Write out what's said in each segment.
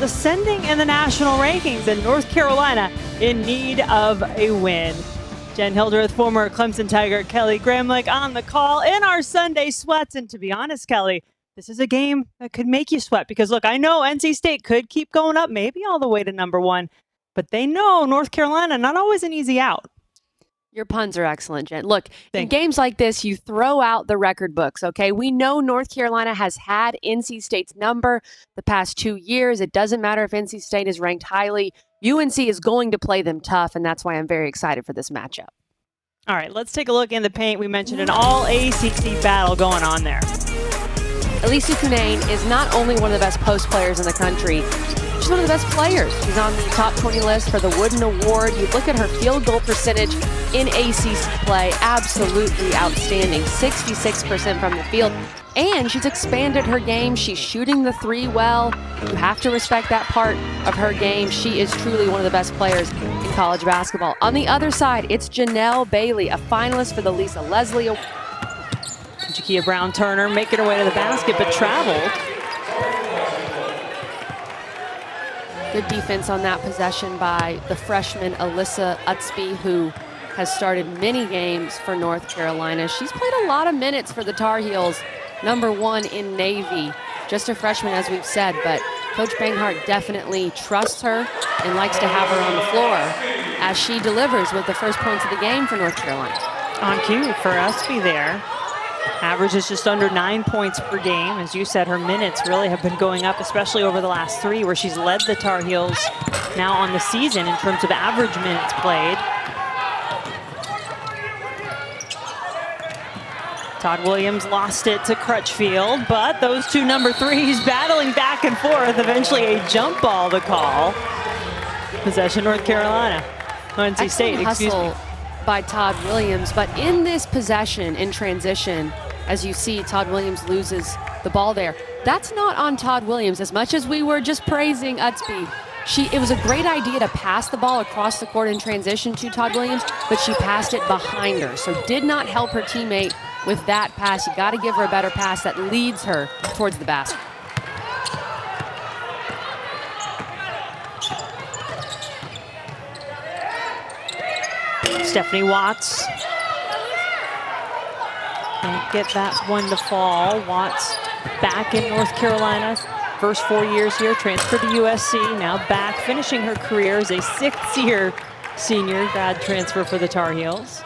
ascending in the national rankings, and North Carolina in need of a win. Jen Hildreth, former Clemson Tiger, Kelly Gramlich on the call in our Sunday sweats. And to be honest, Kelly, this is a game that could make you sweat because, look, I know NC State could keep going up, maybe all the way to number one, but they know North Carolina, not always an easy out. Your puns are excellent, Jen. Look, in games like this, you throw out the record books, okay? We know North Carolina has had NC State's number the past 2 years. It doesn't matter if NC State is ranked highly. UNC is going to play them tough, and that's why I'm very excited for this matchup. All right, let's take a look in the paint. We mentioned an all-ACC battle going on there. Elise Cunane is not only one of the best post players in the country, she's one of the best players. She's on the top 20 list for the Wooden Award. You look at her field goal percentage in ACC play, absolutely outstanding, 66% from the field. And she's expanded her game. She's shooting the three well. You have to respect that part of her game. She is truly one of the best players in college basketball. On the other side, it's Janelle Bailey, a finalist for the Lisa Leslie Award. Jakia Brown-Turner making her way to the basket, but traveled. Good defense on that possession by the freshman Alyssa Utsby, who has started many games for North Carolina. She's played a lot of minutes for the Tar Heels, number one in Navy. Just a freshman, as we've said, but Coach Banghart definitely trusts her and likes to have her on the floor as she delivers with the first points of the game for North Carolina. On cue for Utsby there. Average is just under 9 points per game. As you said, her minutes really have been going up, especially over the last three, where she's led the Tar Heels now on the season in terms of average minutes played. Todd Williams lost it to Crutchfield, but those two number threes battling back and forth. Eventually a jump ball to call. Possession North Carolina. NC State, excuse me. By Todd Williams, but in this possession in transition, as you see, Todd Williams loses the ball there. That's not on Todd Williams. As much as we were just praising Utsby, it was a great idea to pass the ball across the court in transition to Todd Williams, but she passed it behind her, so did not help her teammate with that pass. You got to give her a better pass that leads her towards the basket. Stephanie Watts can't get that one to fall. Watts back in North Carolina. First 4 years here, transferred to USC, now back, finishing her career as a sixth-year senior grad transfer for the Tar Heels.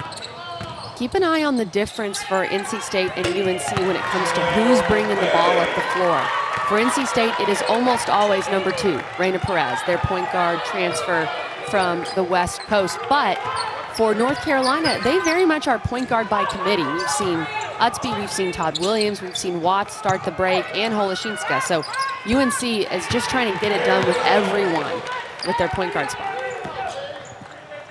Keep an eye on the difference for NC State and UNC when it comes to who's bringing the ball up the floor. For NC State, it is almost always number two, Reina Perez, their point guard transfer from the West Coast. But for North Carolina, they very much are point guard by committee. We've seen Utsby, we've seen Todd Williams, we've seen Watts start the break, and Holoshinska. So UNC is just trying to get it done with everyone with their point guard spot.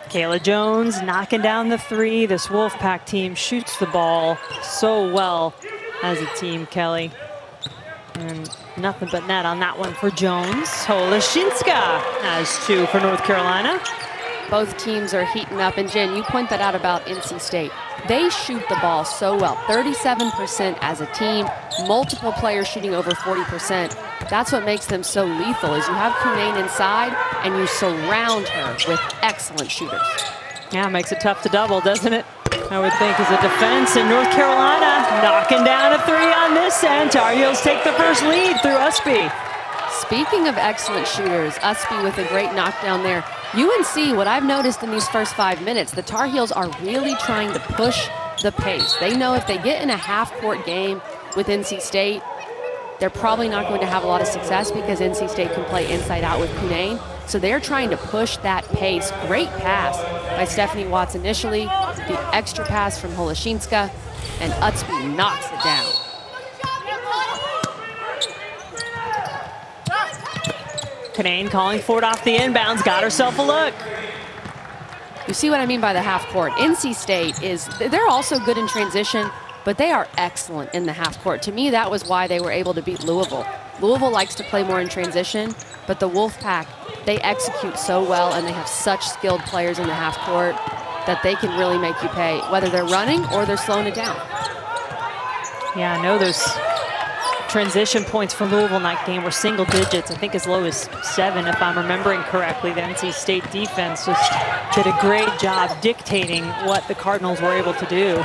Kayla Jones knocking down the three. This Wolfpack team shoots the ball so well as a team, Kelly. And nothing but net on that one for Jones. Holoshinska has two for North Carolina. Both teams are heating up. And Jen, you point that out about NC State. They shoot the ball so well, 37% as a team, multiple players shooting over 40%. That's what makes them so lethal, is you have Cunane inside and you surround her with excellent shooters. Yeah, it makes it tough to double, doesn't it? I would think as a defense in North Carolina, knocking down a three on this end. Tar Heels take the first lead through Utsby. Speaking of excellent shooters, Utsby with a great knockdown there. UNC, what I've noticed in these first 5 minutes, the Tar Heels are really trying to push the pace. They know if they get in a half-court game with NC State, they're probably not going to have a lot of success because NC State can play inside out with Cunane. So they're trying to push that pace. Great pass by Stephanie Watts initially, the extra pass from Holoshinska, and Utsby knocks it down. Cunane calling for it off the inbounds, got herself a look. You see what I mean by the half court. NC State they're also good in transition, but they are excellent in the half court. To me, that was why they were able to beat Louisville. Louisville likes to play more in transition, but the Wolfpack, they execute so well and they have such skilled players in the half court that they can really make you pay, whether they're running or they're slowing it down. Yeah, I know those transition points for Louisville in that game were single digits, I think as low as 7, if I'm remembering correctly. The NC State defense just did a great job dictating what the Cardinals were able to do.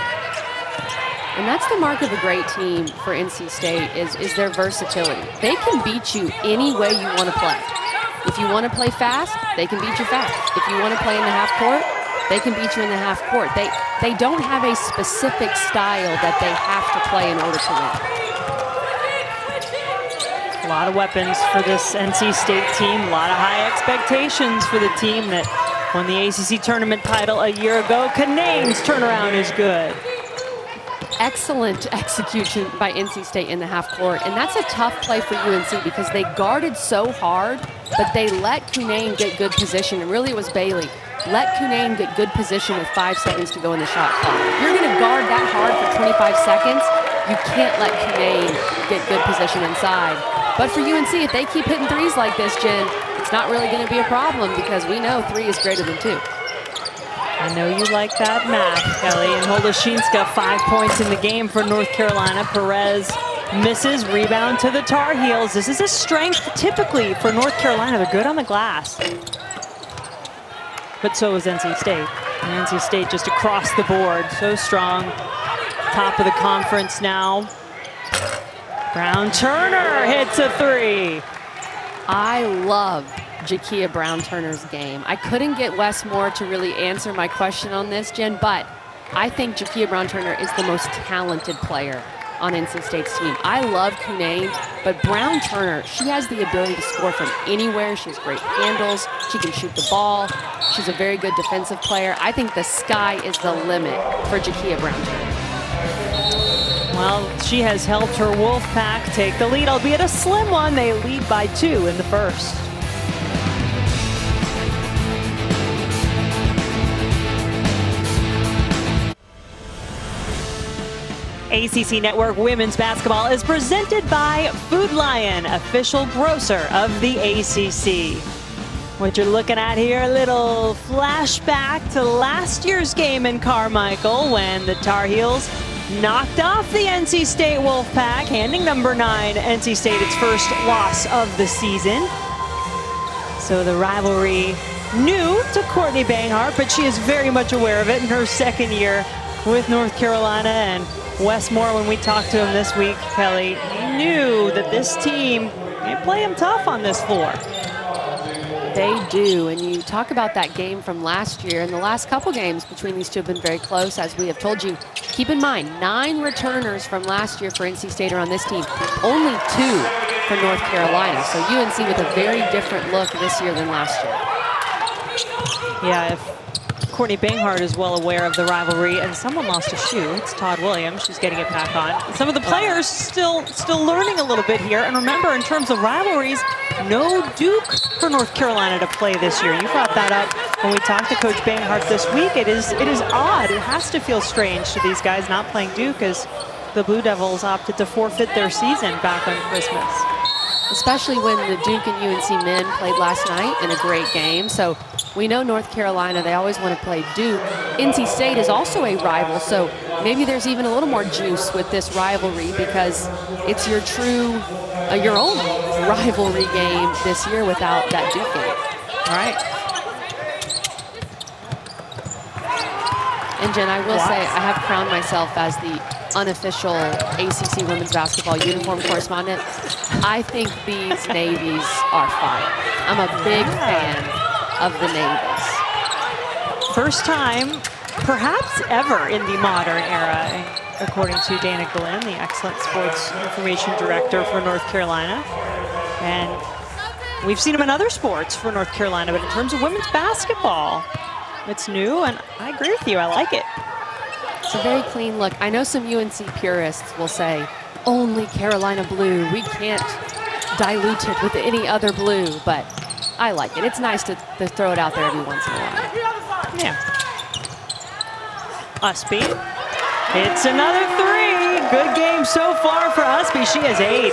And that's the mark of a great team for NC State is their versatility. They can beat you any way you want to play. If you want to play fast, they can beat you fast. If you want to play in the half court, they can beat you in the half court. They don't have a specific style that they have to play in order to win. A lot of weapons for this NC State team. A lot of high expectations for the team that won the ACC tournament title a year ago. Canane's turnaround is good. Excellent execution by NC State in the half court. And that's a tough play for UNC because they guarded so hard, but they let Cunane get good position. And really it was Bailey. Let Cunane get good position with 5 seconds to go in the shot clock. If you're going to guard that hard for 25 seconds, you can't let Cunane get good position inside. But for UNC, if they keep hitting threes like this, Jen, it's not really going to be a problem because we know 3 is greater than 2. I know you like that math, Kelly. And Holashinska, 5 points in the game for North Carolina. Perez misses, rebound to the Tar Heels. This is a strength typically for North Carolina. They're good on the glass. But so is NC State. And NC State just across the board, so strong. Top of the conference now. Brown Turner hits a 3. I love Jakia Brown Turner's game. I couldn't get Wes Moore to really answer my question on this, Jen, but I think Jakia Brown Turner is the most talented player on NC State's team. I love Cunane, but Brown Turner, she has the ability to score from anywhere. She has great handles. She can shoot the ball. She's a very good defensive player. I think the sky is the limit for Jakia Brown Turner. Well, she has helped her Wolfpack take the lead, albeit a slim one. They lead by 2 in the first. ACC Network Women's Basketball is presented by Food Lion, official grocer of the ACC. What you're looking at here, a little flashback to last year's game in Carmichael when the Tar Heels knocked off the NC State Wolfpack, handing number 9 NC State its first loss of the season. So the rivalry new to Courtney Banghart, but she is very much aware of it in her second year with North Carolina. And Wes Moore, when we talked to him this week, Kelly, knew that this team, they play him tough on this floor. They do, and you talk about that game from last year, and the last couple games between these two have been very close, as we have told you. Keep in mind, 9 returners from last year for NC State are on this team, only 2 for North Carolina. So UNC with a very different look this year than last year. Yeah, if Courtney Banghart is well aware of the rivalry, and someone lost a shoe. It's Todd Williams. She's getting it back on. Some of the players still learning a little bit here. And remember, in terms of rivalries, no Duke for North Carolina to play this year. You brought that up when we talked to Coach Banghart this week. It is odd. It has to feel strange to these guys not playing Duke as the Blue Devils opted to forfeit their season back on Christmas. Especially when the Duke and UNC men played last night in a great game. So we know North Carolina, they always want to play Duke. NC State is also a rival, so maybe there's even a little more juice with this rivalry because it's your true, your own rivalry game this year without that Duke game. All right. And Jen, I will say I have crowned myself as the unofficial ACC women's basketball uniform correspondent. I think these navies are fire. I'm a big fan of the navies. First time, perhaps ever, in the modern era, according to Dana Glenn, the excellent sports information director for North Carolina. And we've seen him in other sports for North Carolina, but in terms of women's basketball, it's new, and I agree with you. I like it. It's a very clean look. I know some UNC purists will say, only Carolina blue. We can't dilute it with any other blue, but I like it. It's nice to throw it out there every once in a while. Yeah. Usby. It's another 3. Good game so far for Usby. She has 8.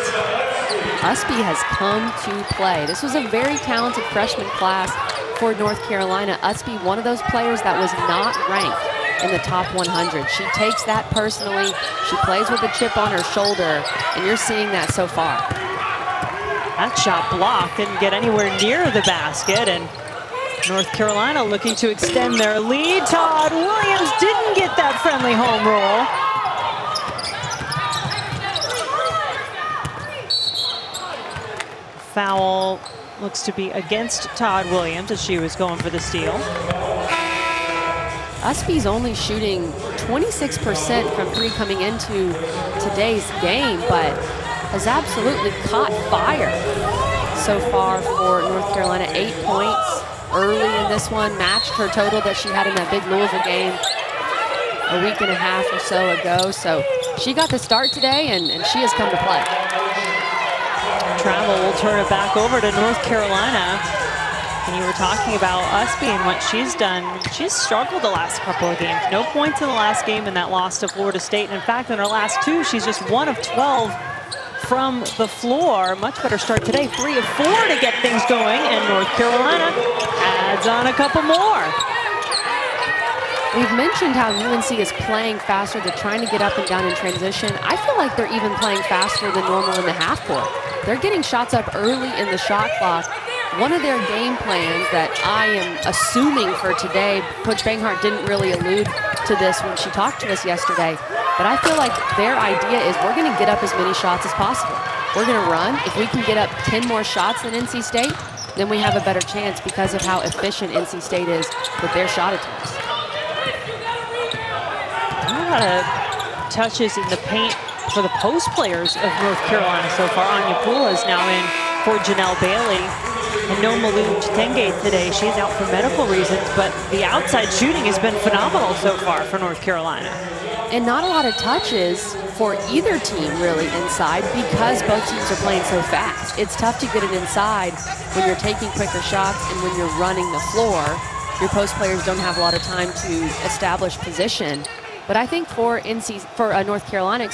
Usby has come to play. This was a very talented freshman class for North Carolina. Usby, one of those players that was not ranked in the top 100. She takes that personally. She plays with a chip on her shoulder, and you're seeing that so far. That shot blocked, didn't get anywhere near the basket, and North Carolina looking to extend their lead. Todd Williams didn't get that friendly home roll. Foul looks to be against Todd Williams as she was going for the steal. Usby's only shooting 26% from three coming into today's game, but has absolutely caught fire so far for North Carolina. 8 points early in this one, matched her total that she had in that big Louisville game a week and a half or so ago. So she got the start today, and she has come to play. Travel will turn it back over to North Carolina. And you were talking about Usby and what she's done. She's struggled the last couple of games. No points in the last game in that loss to Florida State. And in fact, in her last two, she's just 1 of 12 from the floor. Much better start today. 3 of 4 to get things going. And North Carolina adds on a couple more. We've mentioned how UNC is playing faster. They're trying to get up and down in transition. I feel like they're even playing faster than normal in the half court. They're getting shots up early in the shot clock. One of their game plans that I am assuming for today, Coach Banghart didn't really allude to this when she talked to us yesterday, but I feel like their idea is we're going to get up as many shots as possible. We're going to run. If we can get up 10 more shots than NC State, then we have a better chance because of how efficient NC State is with their shot attempts. A lot of touches in the paint for the post players of North Carolina so far. Anya Poole is now in for Janelle Bailey. And no Malou Chitenge today. She's out for medical reasons, but the outside shooting has been phenomenal so far for North Carolina. And not a lot of touches for either team really inside because both teams are playing so fast. It's tough to get it inside when you're taking quicker shots and when you're running the floor. Your post players don't have a lot of time to establish position. But I think for North Carolina,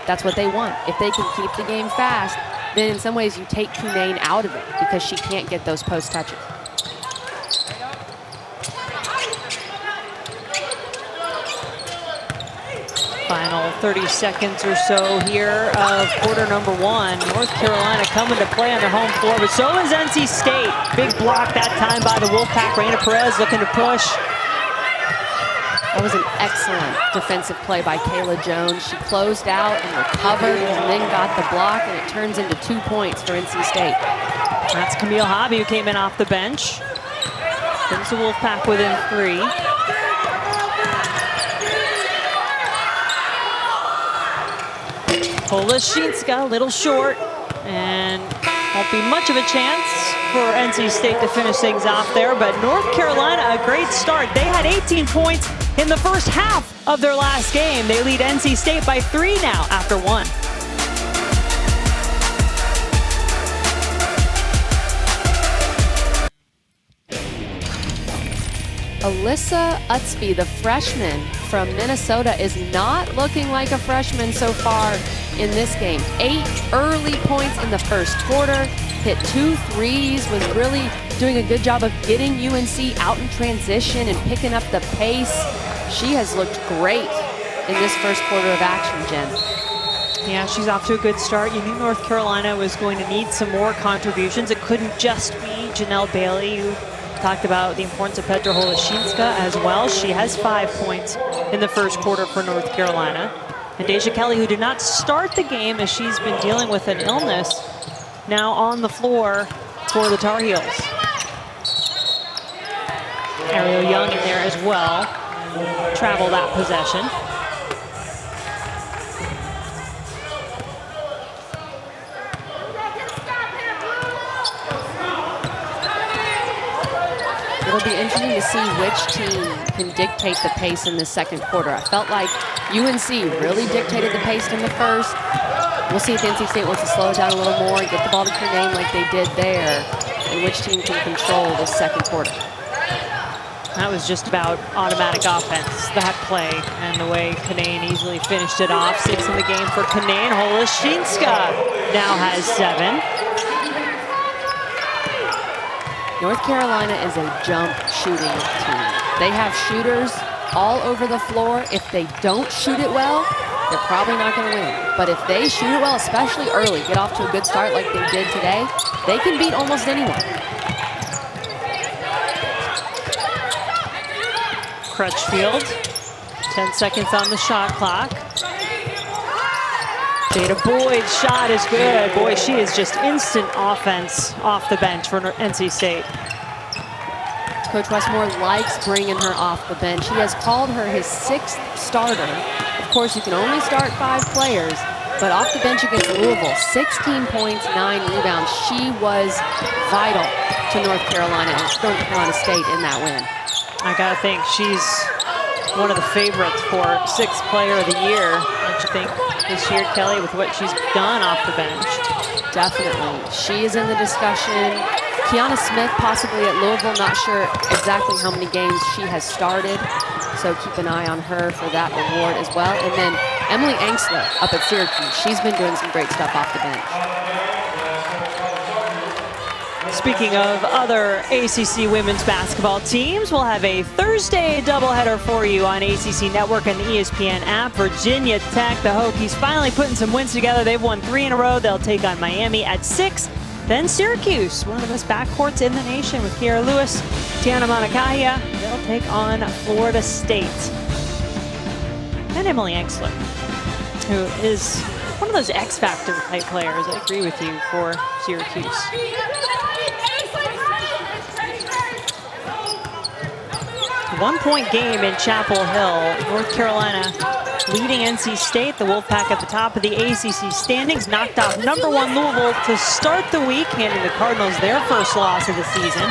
that's what they want. If they can keep the game fast, then in some ways you take Cunane out of it because she can't get those post touches. Final 30 seconds or so here of quarter number 1. North Carolina coming to play on their home floor, but so is NC State. Big block that time by the Wolfpack. Reina Perez looking to push. That was an excellent defensive play by Kayla Jones. She closed out and recovered and then got the block, and it turns into 2 points for NC State. That's Camille Hobby who came in off the bench. Brings the Wolfpack within 3. Holashynska a little short, and won't be much of a chance for NC State to finish things off there, but North Carolina, a great start. They had 18 points in the first half of their last game. They lead NC State by 3 now after 1. Alyssa Usby, the freshman from Minnesota, is not looking like a freshman so far in this game. 8 early points in the first quarter, hit 2 threes, was really doing a good job of getting UNC out in transition and picking up the pace. She has looked great in this first quarter of action, Jen. Yeah, she's off to a good start. You knew North Carolina was going to need some more contributions. It couldn't just be Janelle Bailey, who talked about the importance of Petra Holashynska as well. She has 5 points in the first quarter for North Carolina. And Deja Kelly, who did not start the game as she's been dealing with an illness, now on the floor for the Tar Heels. Ariel Young in there as well. Travel that possession. It'll be interesting to see which team can dictate the pace in the second quarter. I felt like UNC really dictated the pace in the first. We'll see if NC State wants to slow it down a little more and get the ball to Cunane like they did there, and which team can control this second quarter. That was just about automatic offense, that play, and the way Cunane easily finished it off. 6 in the game for Cunane. Holashynska now has 7. North Carolina is a jump shooting team. They have shooters all over the floor. If they don't shoot it well, they're probably not going to win. But if they shoot it well, especially early, get off to a good start like they did today, they can beat almost anyone. Crutchfield, 10 seconds on the shot clock. Jada Boyd's shot is good. Boy, she is just instant offense off the bench for NC State. Coach Westmore likes bringing her off the bench. He has called her his 6th starter. Of course, you can only start 5 players, but off the bench against Louisville, 16 points, 9 rebounds. She was vital to North Carolina State in that win. I gotta think she's one of the favorites for 6th player of the year. Don't you think this year, Kelly, with what she's done off the bench? Definitely. She is in the discussion. Kiana Smith possibly at Louisville, not sure exactly how many games she has started. So keep an eye on her for that award as well. And then Emily Angsler up at Syracuse. She's been doing some great stuff off the bench. Speaking of other ACC women's basketball teams, we'll have a Thursday doubleheader for you on ACC Network and the ESPN app. Virginia Tech, the Hokies, finally putting some wins together. They've won 3 in a row. They'll take on Miami at 6. Then Syracuse, one of the best backcourts in the nation with Kiera Lewis, Tiana Monacahia. They'll take on Florida State. And Emily Angsler, who is one of those X-Factor type players, I agree with you, for Syracuse. One-point game in Chapel Hill. North Carolina leading NC State. The Wolfpack at the top of the ACC standings. Knocked off #1 Louisville to start the week, handing the Cardinals their first loss of the season.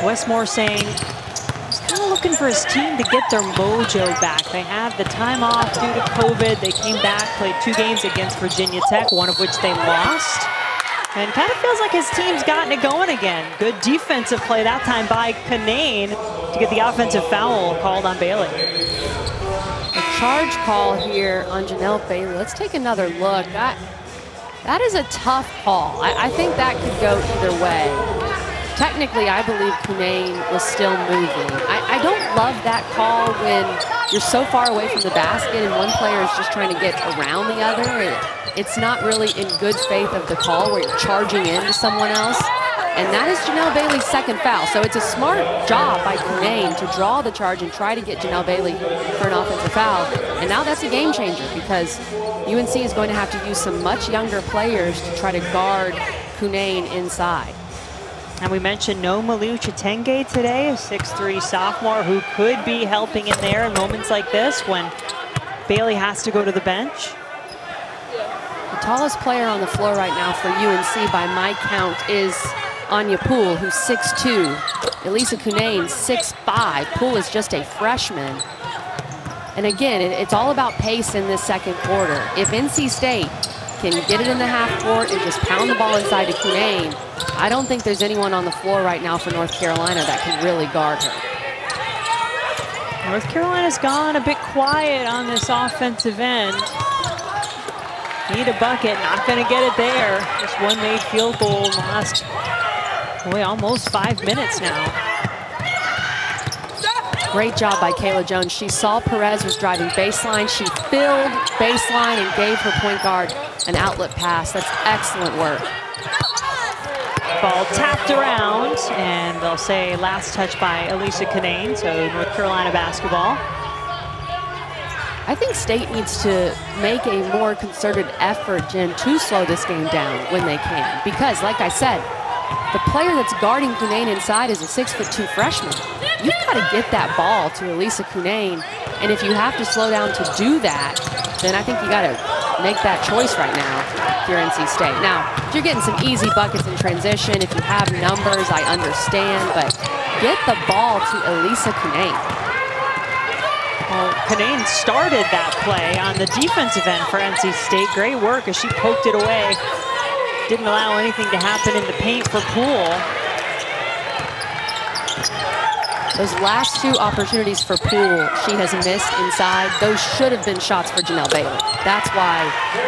Westmore saying he's kind of looking for his team to get their mojo back. They had the time off due to COVID. They came back, played 2 games against Virginia Tech, one of which they lost. And kind of feels like his team's gotten it going again. Good defensive play that time by Canaan to get the offensive foul called on Bailey. A charge call here on Janelle Bailey. Let's take another look. That is a tough call. I think that could go either way. Technically, I believe Canaan was still moving. I don't love that call when you're so far away from the basket and one player is just trying to get around the other. It's not really in good faith of the call where you're charging into someone else. And that is Janelle Bailey's 2nd foul. So it's a smart job by Canaan to draw the charge and try to get Janelle Bailey for an offensive foul. And now that's a game changer because UNC is going to have to use some much younger players to try to guard Canaan inside. And we mentioned no Malu Chitenge today, a 6'3" sophomore who could be helping in there in moments like this when Bailey has to go to the bench. The tallest player on the floor right now for UNC by my count is Anya Poole, who's 6'2". Elisa Cunane, 6'5". Poole is just a freshman. And again, it's all about pace in this 2nd quarter. If NC State can get it in the half court and just pound the ball inside to Cunane, I don't think there's anyone on the floor right now for North Carolina that can really guard her. North Carolina's gone a bit quiet on this offensive end. Need a bucket, not going to get it there. Just one made field goal in the last, almost 5 minutes now. Great job by Kayla Jones. She saw Perez was driving baseline. She filled baseline and gave her point guard an outlet pass. That's excellent work. Ball tapped around, and they'll say last touch by Elisa Cunane, so North Carolina basketball. I think State needs to make a more concerted effort, Jen, to slow this game down when they can. Because, like I said, the player that's guarding Cunane inside is a 6'2" freshman. You've got to get that ball to Elisa Cunane. And if you have to slow down to do that, then I think you got to make that choice right now if you're NC State. Now, if you're getting some easy buckets in transition, if you have numbers, I understand. But get the ball to Elisa Cunane. Well, Canaan started that play on the defensive end for NC State. Great work as she poked it away. Didn't allow anything to happen in the paint for Poole. Those last 2 opportunities for Poole, she has missed inside. Those should have been shots for Janelle Bailey. That's why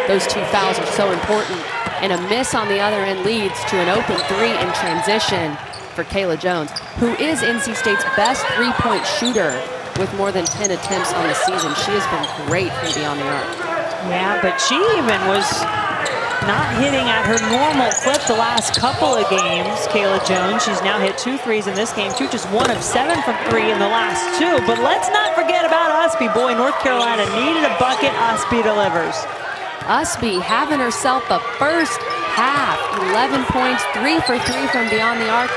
those 2 fouls are so important. And a miss on the other end leads to an open 3 in transition. for Kayla Jones, who is NC State's best three-point shooter with more than 10 attempts on the season. She has been great from beyond the arc. Yeah, but she even was not hitting at her normal clip the last couple of games, Kayla Jones. She's now hit 2 threes in this game, just 1 of 7 from 3 in the last 2. But let's not forget about Usby. Boy, North Carolina needed a bucket. Usby delivers. Usby having herself a first half. 11 points, 3 for 3 from beyond the arc.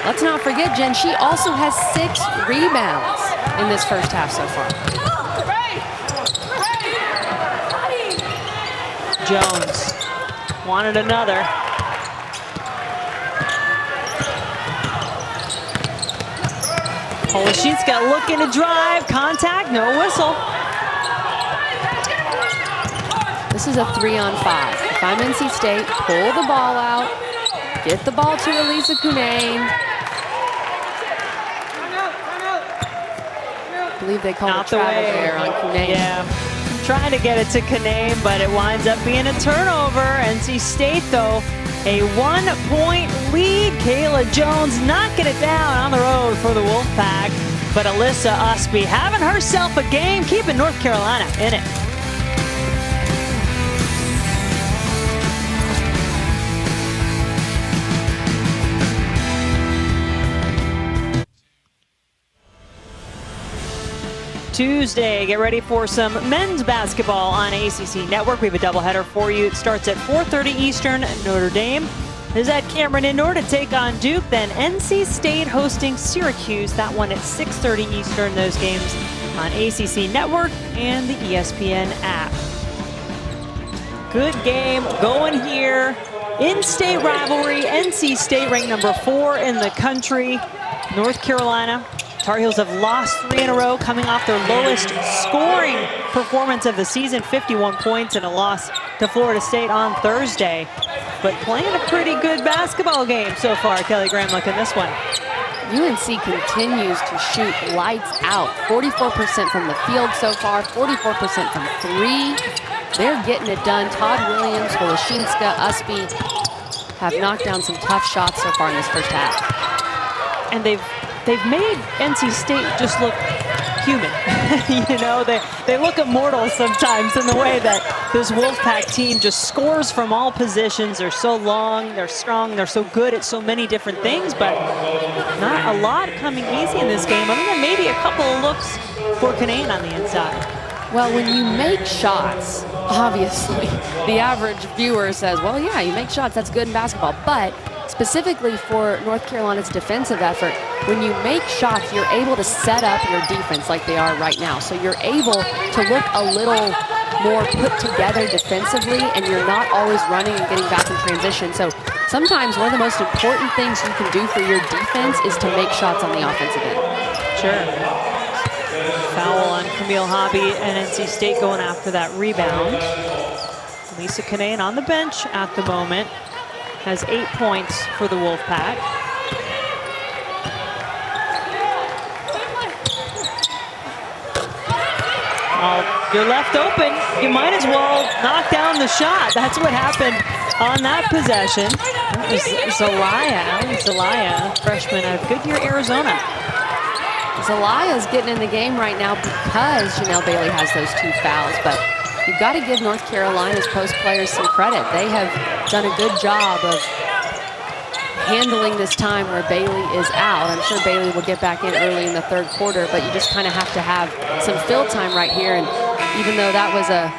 Let's not forget, Jen, she also has 6 rebounds in this first half so far. Jones wanted another. Holoshinska looking to drive, contact, no whistle. This is a 3-on-5. If I'm NC State, pull the ball out, get the ball to Elisa Cunane. I believe they called a travel there on Cunane. Yeah, trying to get it to Cunane, but it winds up being a turnover. NC State, though, a 1-point lead. Kayla Jones knocking it down on the road for the Wolfpack. But Alyssa Usby having herself a game, keeping North Carolina in it. Tuesday, get ready for some men's basketball on ACC Network. We have a doubleheader for you. It starts at 4:30 Eastern. Notre Dame is at Cameron Indoor to take on Duke. Then NC State hosting Syracuse. That one at 6:30 Eastern. Those games on ACC Network and the ESPN app. Good game going here. In-state rivalry. NC State ranked number 4 in the country. North Carolina. Tar Heels have lost 3 in a row, coming off their lowest scoring performance of the season, 51 points, and a loss to Florida State on Thursday. But playing a pretty good basketball game so far, Kelly Gramlich in this one. UNC continues to shoot lights out. 44% from the field so far, 44% from 3. They're getting it done. Todd Williams, Holoshinska, Usby have knocked down some tough shots so far in this first half. And they've made NC State just look human. You know, they look immortal sometimes in the way that this Wolfpack team just scores from all positions. They're so long, they're strong, they're so good at so many different things, but not a lot coming easy in this game, other than maybe a couple of looks for Cunane on the inside. Well, when you make shots, obviously, the average viewer says, well, yeah, you make shots, that's good in basketball. But specifically for North Carolina's defensive effort, when you make shots, you're able to set up your defense like they are right now. So you're able to look a little more put together defensively, and you're not always running and getting back in transition. So sometimes one of the most important things you can do for your defense is to make shots on the offensive end. Sure. Foul on Camille Hobby and NC State going after that rebound. Lisa Cunane on the bench at the moment. Has 8 points for the Wolfpack. You're left open. You might as well knock down the shot. That's what happened on that possession. That was Zelaya, freshman out of Goodyear, Arizona. Zelaya's getting in the game right now because Janelle Bailey has those 2 fouls, but you've got to give North Carolina's post players some credit. They have done a good job of handling this time where Bailey is out. I'm sure Bailey will get back in early in the third quarter, but you just kind of have to have some fill time right here. And even though that was a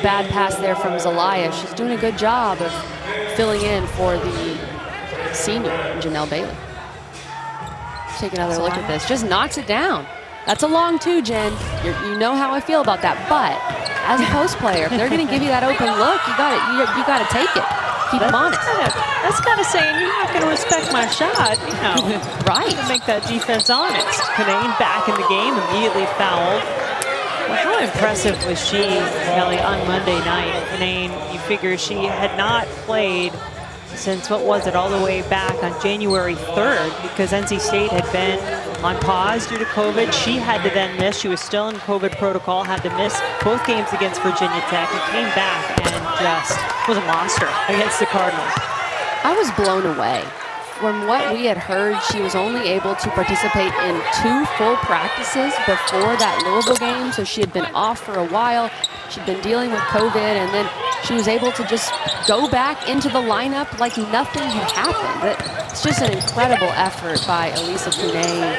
bad pass there from Zelaya, she's doing a good job of filling in for the senior, Janelle Bailey. Take another look at this. Just knocks it down. That's a long 2, Jen. You know how I feel about that. But as a post player, if they're going to give you that open look, you got to take it. Keep them honest. That's kind of saying you're not going to respect my shot. You know, right? To make that defense honest. Cunane back in the game, immediately fouled. Well, how impressive was she, Kelly, on Monday night? Cunane, you figure she had not played since, what was it, all the way back on January 3rd, because NC State had been on pause due to COVID. She had to then miss. She was still in COVID protocol, had to miss both games against Virginia Tech, and came back and just was a monster against the Cardinals. I was blown away from what we had heard, she was only able to participate in 2 full practices before that Louisville game. So she had been off for a while. She'd been dealing with COVID, and then she was able to just go back into the lineup like nothing had happened. It's just an incredible effort by Elisa Cunane,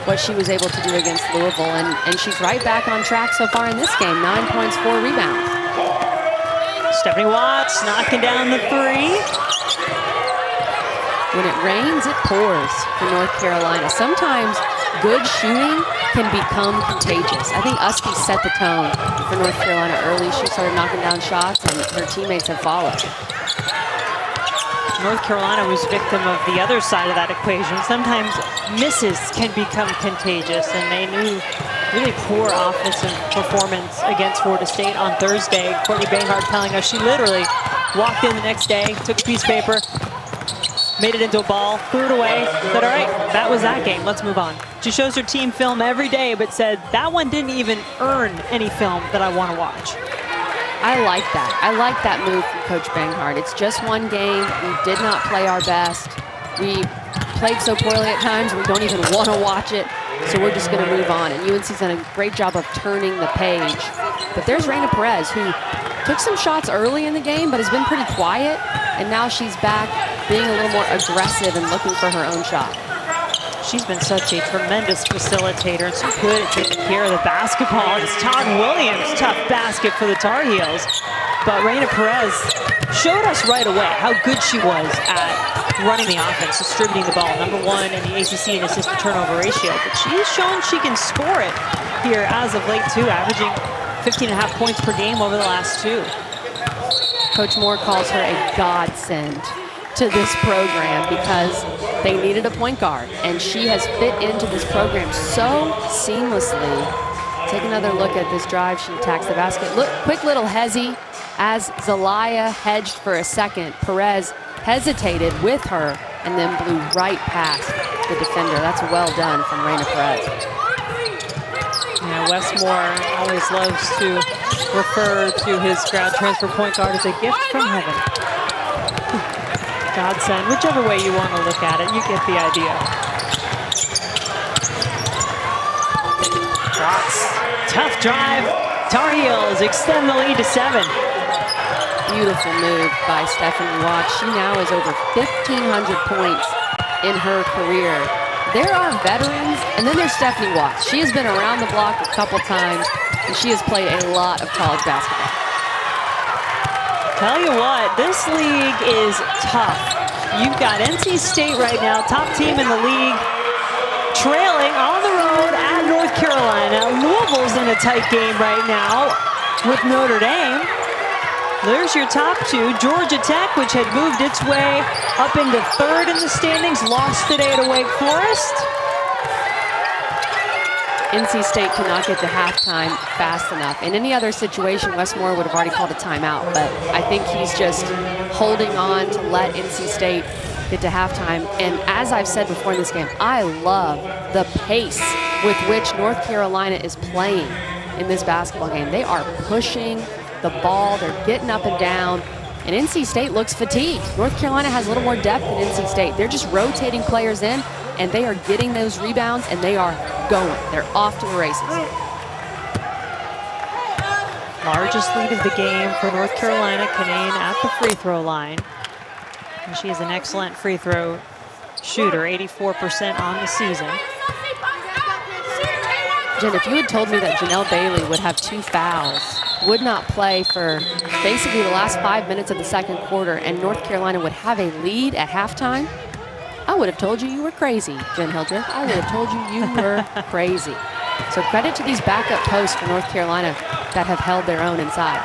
what she was able to do against Louisville. And she's right back on track so far in this game. 9 points, 4 rebounds. Stephanie Watts knocking down the 3. When it rains, it pours for North Carolina. Sometimes good shooting can become contagious. I think Usky set the tone for North Carolina early. She started knocking down shots, and her teammates have followed. North Carolina was victim of the other side of that equation. Sometimes misses can become contagious, and they knew really poor offensive performance against Florida State on Thursday. Courtney Banghart telling us she literally walked in the next day, took a piece of paper, made it into a ball, threw it away, said, all right, that was that game, let's move on. She shows her team film every day, but said, that one didn't even earn any film that I want to watch. I like that. I like that move from Coach Banghart. It's just one game. We did not play our best. We played so poorly at times, we don't even want to watch it. So we're just going to move on. And UNC's done a great job of turning the page. But there's Raina Perez, who took some shots early in the game, but has been pretty quiet. And now she's back being a little more aggressive and looking for her own shot. She's been such a tremendous facilitator and so good at taking care of the basketball. It's Todd Williams, tough basket for the Tar Heels. But Raina Perez showed us right away how good she was at running the offense, distributing the ball. #1 in the ACC in assist to turnover ratio. But she's shown she can score it here as of late too, averaging 15.5 points per game over the last 2. Coach Moore calls her a godsend to this program because they needed a point guard, and she has fit into this program so seamlessly. Take another look at this drive. She attacks the basket. Look, quick little hezzy as Zelaya hedged for a second. Perez hesitated with her and then blew right past the defender. That's well done from Raina Perez. Yeah, Westmore always loves to refer to his grad transfer point guard as a gift from heaven. Godsend, whichever way you want to look at it, you get the idea. Watts, tough drive. Tar Heels extend the lead to 7. Beautiful move by Stephanie Watts. She now is over 1,500 points in her career. There are veterans, and then there's Stephanie Watts. She has been around the block a couple times, and she has played a lot of college basketball. Tell you what, this league is tough. You've got NC State right now, top team in the league, trailing on the road at North Carolina. Louisville's in a tight game right now with Notre Dame. There's your top 2. Georgia Tech, which had moved its way up into 3rd in the standings, lost today to Wake Forest. NC State cannot get to halftime fast enough. In any other situation, Westmore would have already called a timeout, but I think he's just holding on to let NC State get to halftime. And as I've said before in this game, I love the pace with which North Carolina is playing in this basketball game. They are pushing the ball, they're getting up and down, and NC State looks fatigued. North Carolina has a little more depth than NC State. They're just rotating players in, and they are getting those rebounds, and they are going. They're off to the races. Largest lead of the game for North Carolina. Cunane at the free throw line. And she is an excellent free throw shooter, 84% on the season. Jen, if you had told me that Janelle Bailey would have 2 fouls, would not play for basically the last 5 minutes of the second quarter, and North Carolina would have a lead at halftime, I would have told you were crazy, Jen Hildreth. I would have told you were crazy. So credit to these backup posts for North Carolina that have held their own inside.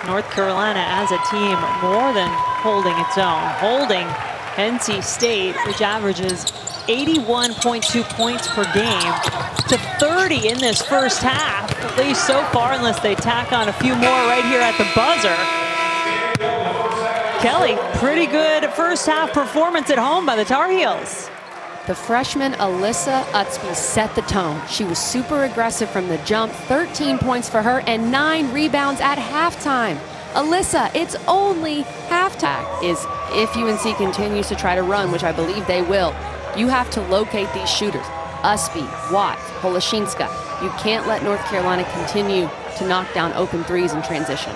North Carolina as a team more than holding its own, holding NC State, which averages 81.2 points per game, to 30 in this first half, at least so far, unless they tack on a few more right here at the buzzer. Kelly, pretty good first half performance at home by the Tar Heels. The freshman Alyssa Utsby set the tone. She was super aggressive from the jump, 13 points for her and 9 rebounds at halftime. Alyssa, it's only halftime, is if UNC continues to try to run, which I believe they will, you have to locate these shooters. Usby, Watts, Holoshinska. You can't let North Carolina continue to knock down open threes in transition.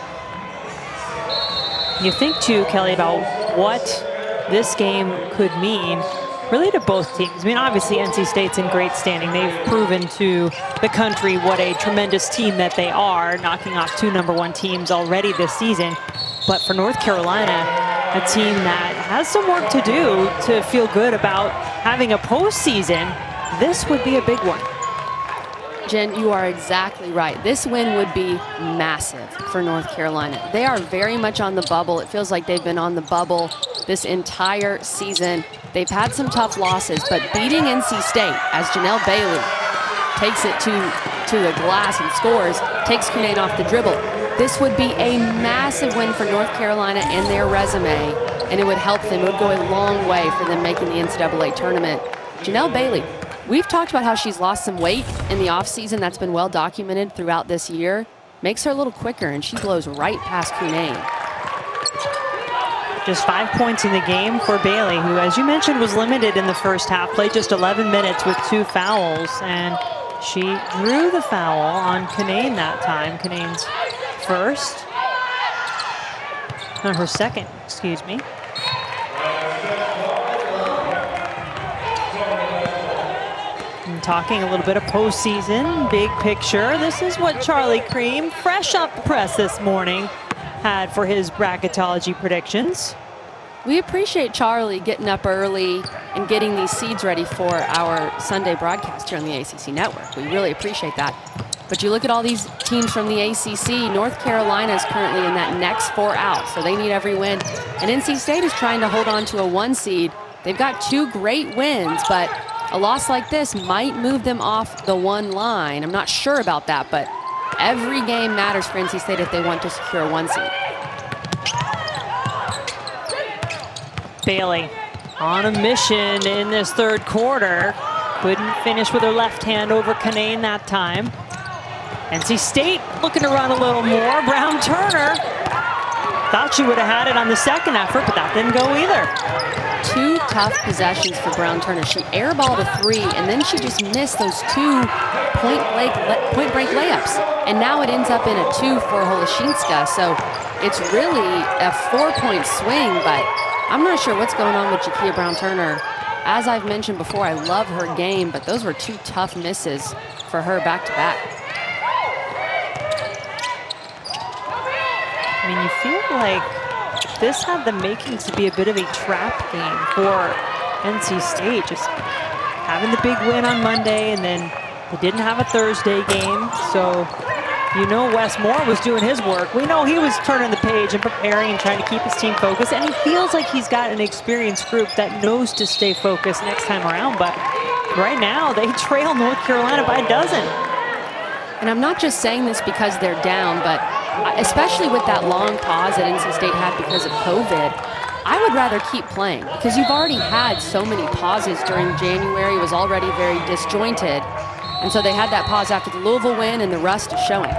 You think too, Kelly, about what this game could mean really to both teams. I mean, obviously NC State's in great standing. They've proven to the country what a tremendous team that they are, knocking off 2 #1 teams already this season. But for North Carolina, a team that has some work to do to feel good about having a postseason, this would be a big one. Jen, you are exactly right. This win would be massive for North Carolina. They are very much on the bubble. It feels like they've been on the bubble this entire season. They've had some tough losses, but beating NC State as Janelle Bailey takes it to the glass and scores, takes Cunane off the dribble. This would be a massive win for North Carolina and their resume, and it would help them. It would go a long way for them making the NCAA tournament. Janelle Bailey, we've talked about how she's lost some weight in the offseason. That's been well documented throughout this year. Makes her a little quicker, and she blows right past Cunane. Just 5 points in the game for Bailey, who, as you mentioned, was limited in the first half, played just 11 minutes with 2 fouls, and she drew the foul on Cunane that time. Cunane's first, or her second, excuse me. And talking a little bit of postseason, big picture, this is what Charlie Creme, fresh off the press this morning, had for his bracketology predictions. We appreciate Charlie getting up early and getting these seeds ready for our Sunday broadcast here on the ACC Network. We really appreciate that. But you look at all these teams from the ACC, North Carolina is currently in that next 4 out, so they need every win. And NC State is trying to hold on to a 1 seed. They've got 2 great wins, but a loss like this might move them off the 1 line. I'm not sure about that, but every game matters for NC State if they want to secure a 1 seed. Bailey on a mission in this 3rd quarter. Couldn't finish with her left hand over Cunane that time. NC State looking to run a little more. Brown Turner thought she would have had it on the 2nd effort, but that didn't go either. 2 tough possessions for Brown Turner. She airballed a 3, and then she just missed those 2 point break layups. And now it ends up in a 2 for Holoshinska. So it's really a 4-point swing, but I'm not sure what's going on with Jakia Brown Turner. As I've mentioned before, I love her game, but those were 2 tough misses for her back to back. I mean, you feel like this had the makings to be a bit of a trap game for NC State. Just having the big win on Monday, and then they didn't have a Thursday game. So, you know, Wes Moore was doing his work. We know he was turning the page and preparing and trying to keep his team focused. And he feels like he's got an experienced group that knows to stay focused next time around. But right now, they trail North Carolina by a dozen. And I'm not just saying this because they're down, but especially with that long pause that NC State had because of COVID, I would rather keep playing because you've already had so many pauses during January. It was already very disjointed. And so they had that pause after the Louisville win, and the rust is showing.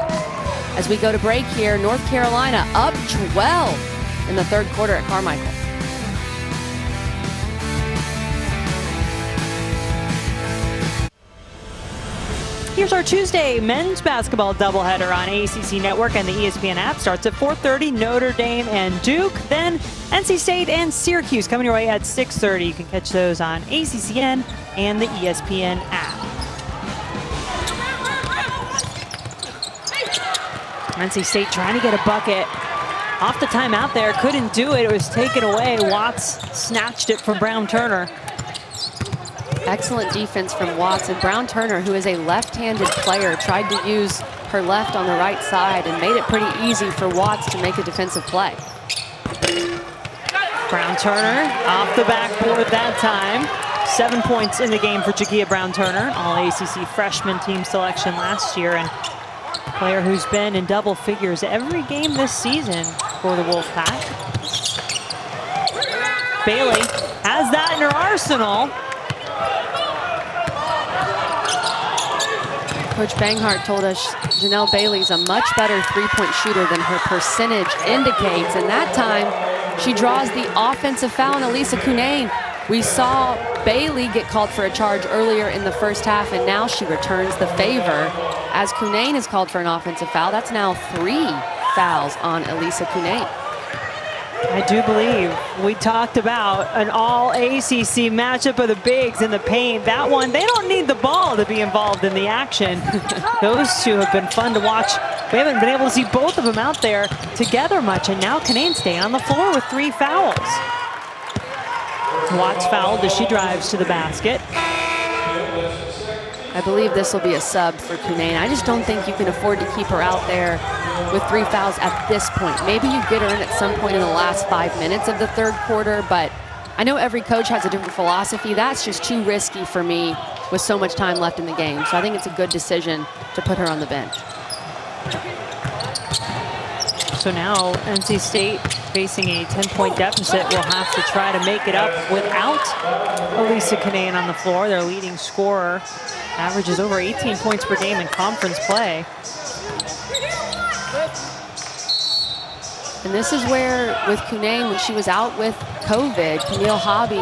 As we go to break here, North Carolina up 12 in the 3rd quarter at Carmichael. Here's our Tuesday men's basketball doubleheader on ACC Network and the ESPN app. Starts at 4:30, Notre Dame and Duke. Then NC State and Syracuse coming your way at 6:30. You can catch those on ACCN and the ESPN app. NC State trying to get a bucket off the timeout there. Couldn't do it. It was taken away. Watts snatched it from Brown Turner. Excellent defense from Watts. And Brown Turner, who is a left-handed player, tried to use her left on the right side and made it pretty easy for Watts to make a defensive play. Brown Turner off the backboard that time. 7 points in the game for Jakia Brown Turner, all ACC freshman team selection last year, and a player who's been in double figures every game this season for the Wolfpack. Bailey has that in her arsenal. Coach Banghart told us Janelle Bailey's a much better 3-point shooter than her percentage indicates, and that time She draws the offensive foul on Elisa Cunane. We saw Bailey get called for a charge earlier in the first half, and now she returns the favor as Cunane is called for an offensive foul. That's now 3 fouls on Elisa Cunane. I do believe we talked about an all-ACC matchup of the bigs in the paint. That one, they don't need the ball to be involved in the action. Those two have been fun to watch. We haven't been able to see both of them out there together much, and now Cunane staying on the floor with 3 fouls. Watts fouled as she drives to the basket. I believe this will be a sub for Cunane. I just don't think you can afford to keep her out there with 3 fouls at this point. Maybe you get her in at some point in the last 5 minutes of the third quarter, but I know every coach has a different philosophy. That's just too risky for me with so much time left in the game. So I think it's a good decision to put her on the bench. So now NC State, facing a 10-point deficit, will have to try to make it up without Elisa Cunane on the floor. Their leading scorer averages over 18 points per game in conference play. And this is where, with Cunane, when she was out with COVID, Camille Hobby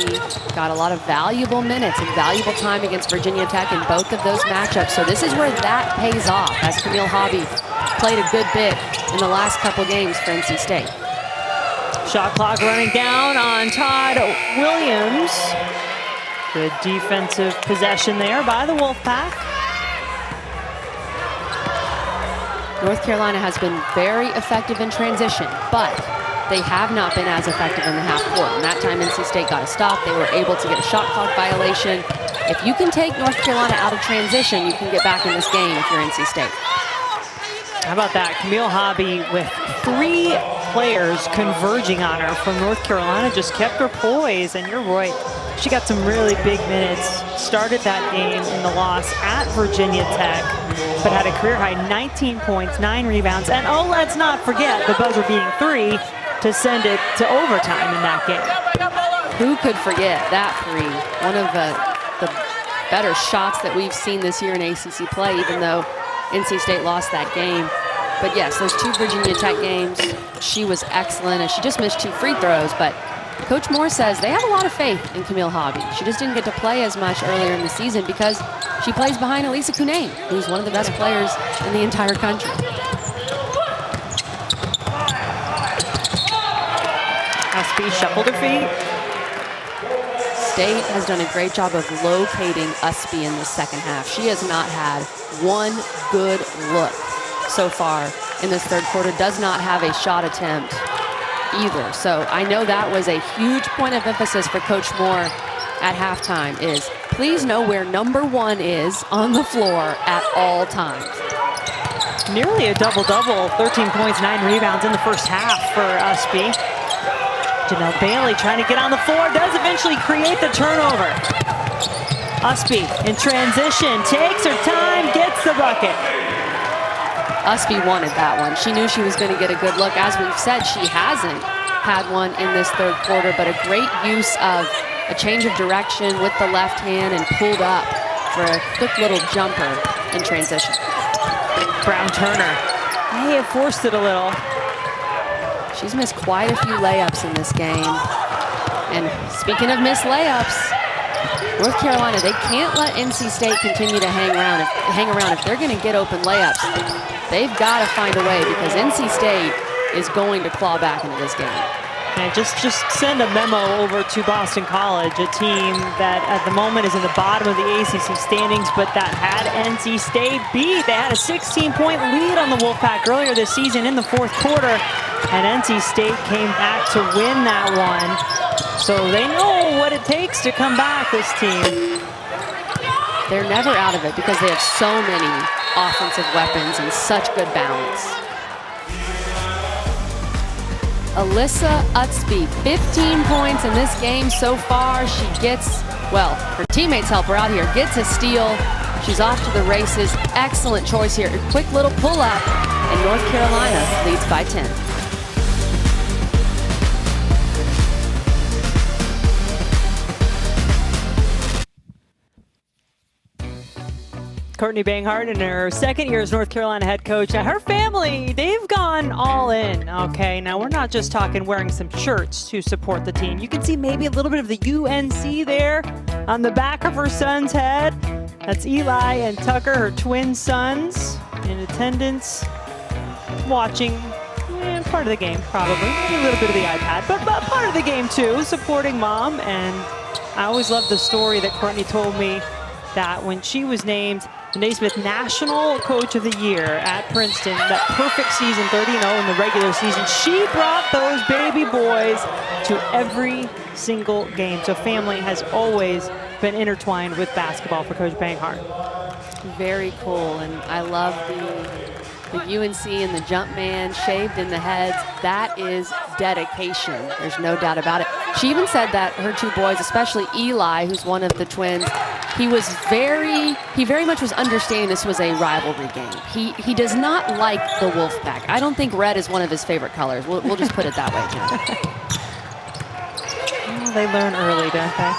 got a lot of valuable minutes and valuable time against Virginia Tech in both of those matchups. So this is where that pays off, as Camille Hobby played a good bit in the last couple games for NC State. Shot clock running down on Todd Williams. Good defensive possession there by the Wolfpack. North Carolina has been very effective in transition, but they have not been as effective in the half court. And that time NC State got a stop. They were able to get a shot clock violation. If you can take North Carolina out of transition, you can get back in this game if you're NC State. How about that? Camille Hobby with 3 players converging on her from North Carolina just kept her poised, and you're right. She got some really big minutes, started that game in the loss at Virginia Tech, but had a career-high 19 points, 9 rebounds, and oh, let's not forget the buzzer being 3 to send it to overtime in that game. Who could forget that 3? One of the better shots that we've seen this year in ACC play, even though NC State lost that game. But yes, those 2 Virginia Tech games, she was excellent, and she just missed 2 free throws, but Coach Moore says they have a lot of faith in Camille Hobby. She just didn't get to play as much earlier in the season because she plays behind Elisa Cunane, who's one of the best players in the entire country. Usby shuffled her feet. State has done a great job of locating Usby in the second half. She has not had one good look so far in this third quarter. Does not have a shot attempt either. So I know that was a huge point of emphasis for Coach Moore at halftime, is please know where number 1 is on the floor at all times. Nearly a double-double, 13 points, 9 rebounds in the first half for Usby. Janelle Bailey trying to get on the floor, does eventually create the turnover. Usby in transition, takes her time, gets the bucket. Usby wanted that one. She knew she was going to get a good look. As we've said, she hasn't had one in this third quarter, but a great use of a change of direction with the left hand and pulled up for a quick little jumper in transition. Brown Turner may have forced it a little. She's missed quite a few layups in this game. And speaking of missed layups, North Carolina, they can't let NC State continue to hang around. If they're going to get open layups, they've got to find a way, because NC State is going to claw back into this game. And just send a memo over to Boston College, a team that at the moment is in the bottom of the ACC standings, but that had NC State beat. They had a 16-point lead on the Wolfpack earlier this season in the fourth quarter, and NC State came back to win that one. So they know what it takes to come back, this team. They're never out of it because they have so many offensive weapons and such good balance. Alyssa Usby, 15 points in this game so far. She gets, well, her teammates help her out here, gets a steal. She's off to the races. Excellent choice here. A quick little pull-up, and North Carolina leads by 10. Courtney Banghart in her second year as North Carolina head coach. Now, her family, they've gone all in, okay? Now, we're not just talking wearing some shirts to support the team. You can see maybe a little bit of the UNC there on the back of her son's head. That's Eli and Tucker, her twin sons, in attendance, watching part of the game, probably. Maybe a little bit of the iPad, but part of the game, too, supporting mom. And I always love the story that Courtney told me that when she was named the Naismith National Coach of the Year at Princeton, that perfect season, 30-0 in the regular season, she brought those baby boys to every single game. So family has always been intertwined with basketball for Coach Banghart. Very cool, and I love the UNC and the jump man shaved in the heads. That is dedication. There's no doubt about it. She even said that her two boys, especially Eli, who's one of the twins, he very much was understanding this was a rivalry game. He does not like the Wolfpack. I don't think red is one of his favorite colors. We'll just put it that way, Jen. Well, they learn early, don't they?